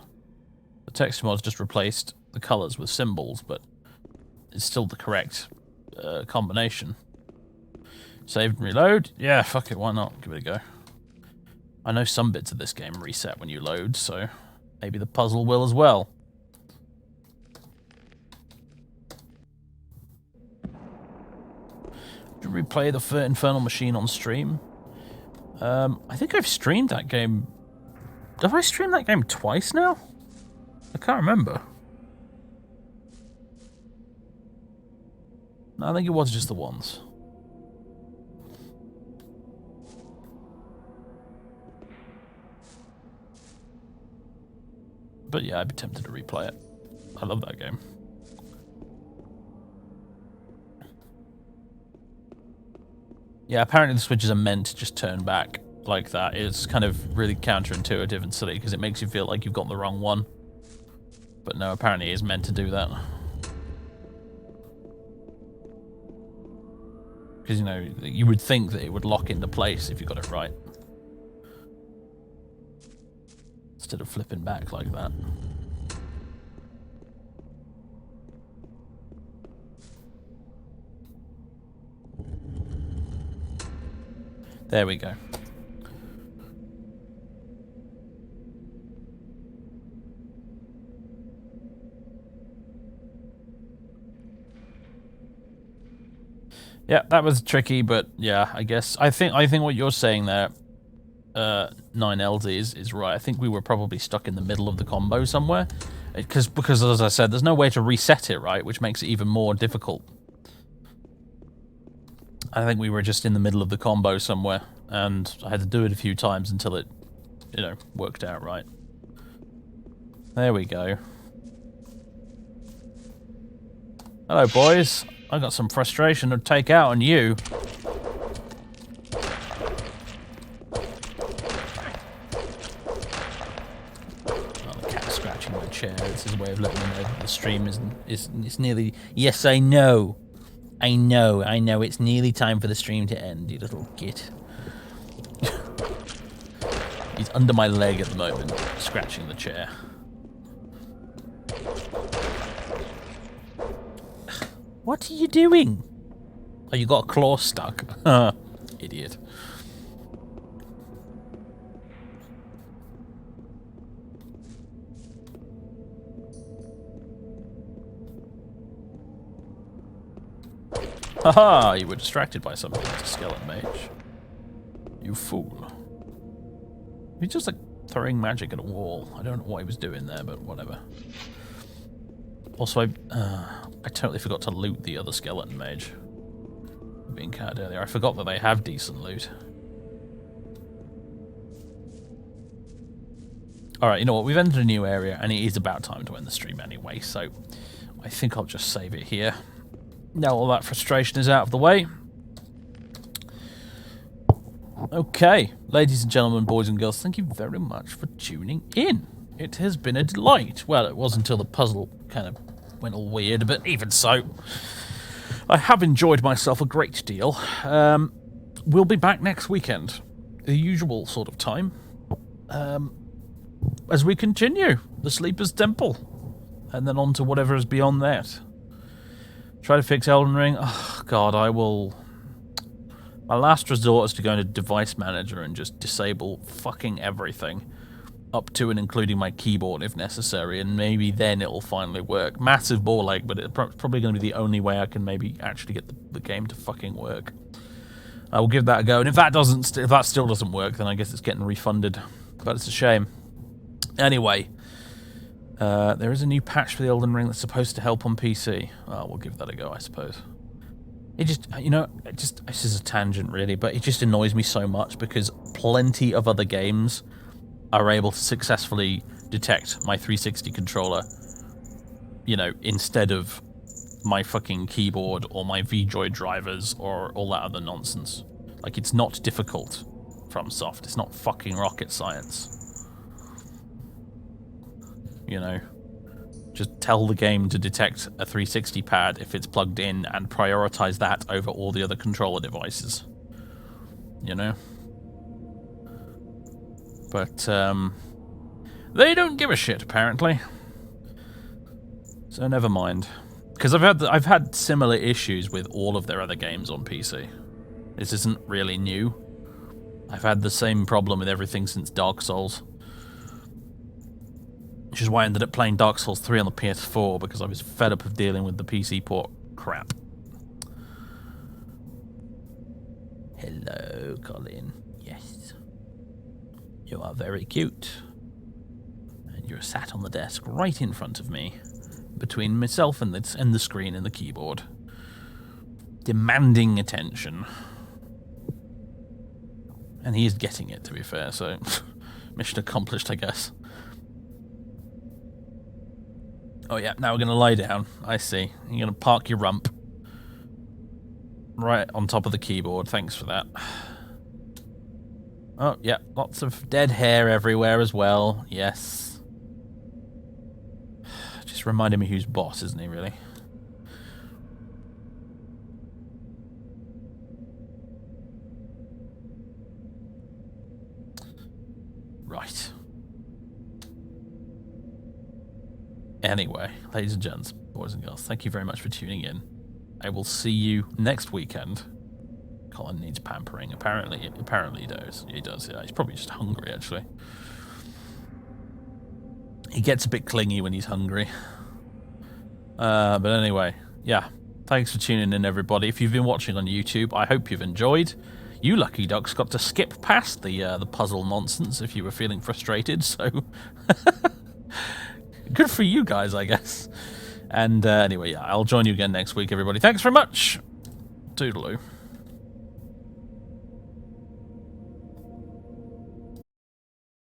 Speaker 1: The texture mod's just replaced the colours with symbols, but it's still the correct combination. Save and reload? Yeah, fuck it, why not? Give it a go. I know some bits of this game reset when you load, so maybe the puzzle will as well. Did you replay the Infernal Machine on stream? I think I've streamed that game. Have I streamed that game twice now? I can't remember. No, I think it was just the once. But yeah, I'd be tempted to replay it. I love that game. Yeah, apparently the switches are meant to just turn back like that. It's kind of really counterintuitive and silly because it makes you feel like you've got the wrong one. But no, apparently it is meant to do that. Because, you know, you would think that it would lock into place if you got it right. Instead of flipping back like that. There we go. Yeah, that was tricky, but yeah, I guess I think what you're saying there, 9LD is right. I think we were probably stuck in the middle of the combo somewhere, because as I said, there's no way to reset it, right, which makes it even more difficult. I think we were just in the middle of the combo somewhere, and I had to do it a few times until it, you know, worked out right. There we go. Hello, boys. I got some frustration to take out on you. Oh, the cat's scratching my chair. This is a way of letting me know that the stream is nearly... Yes, I know. I know. It's nearly time for the stream to end, you little git. He's under my leg at the moment, scratching the chair. What are you doing? Oh, you got a claw stuck. Idiot. Haha, you were distracted by something, skeleton mage. You fool. He's just like throwing magic at a wall. I don't know what he was doing there, but whatever. Also, I totally forgot to loot the other skeleton mage. Being carried earlier. I forgot that they have decent loot. Alright, you know what? We've entered a new area, and it is about time to end the stream anyway, so I think I'll just save it here. Now all that frustration is out of the way. Okay, ladies and gentlemen, boys and girls, thank you very much for tuning in. It has been a delight. Well, it was until the puzzle kind of went all weird, but even so, I have enjoyed myself a great deal. We'll be back next weekend, the usual sort of time, as we continue the Sleeper's Temple, and then on to whatever is beyond that. Try to fix Elden Ring. Oh, God, I will... My last resort is to go into Device Manager and just disable fucking everything, up to and including my keyboard if necessary, and maybe then it'll finally work. Massive ball ache, but it's probably going to be the only way I can maybe actually get the game to fucking work. I will give that a go, and if that still doesn't work, then I guess it's getting refunded. But it's a shame. Anyway, there is a new patch for the Elden Ring that's supposed to help on PC. Oh, we'll give that a go, I suppose. It just, you know, this is a tangent really, but it just annoys me so much because plenty of other games are able to successfully detect my 360 controller, you know, instead of my fucking keyboard or my VJoy drivers or all that other nonsense. Like, it's not difficult from Soft. It's not fucking rocket science. You know, just tell the game to detect a 360 pad if it's plugged in and prioritize that over all the other controller devices. You know? But, they don't give a shit, apparently. So never mind. Because I've had similar issues with all of their other games on PC. This isn't really new. I've had the same problem with everything since Dark Souls. Which is why I ended up playing Dark Souls 3 on the PS4, because I was fed up of dealing with the PC port crap. Hello, Colin. Yes. You are very cute. And you're sat on the desk right in front of me, between myself and the screen and the keyboard. Demanding attention. And he is getting it, to be fair, so mission accomplished, I guess. Oh yeah, now we're going to lie down. I see. You're going to park your rump right on top of the keyboard. Thanks for that. Oh, yeah, lots of dead hair everywhere as well. Yes. Just reminded me who's boss, isn't he, really? Right. Anyway, ladies and gents, boys and girls, thank you very much for tuning in. I will see you next weekend. Colin needs pampering. Apparently he does. He does, yeah. He's probably just hungry, actually. He gets a bit clingy when he's hungry. But anyway, yeah. Thanks for tuning in, everybody. If you've been watching on YouTube, I hope you've enjoyed. You lucky ducks got to skip past the puzzle nonsense if you were feeling frustrated, so... Good for you guys, I guess. And anyway, yeah, I'll join you again next week, everybody. Thanks very much. Toodaloo.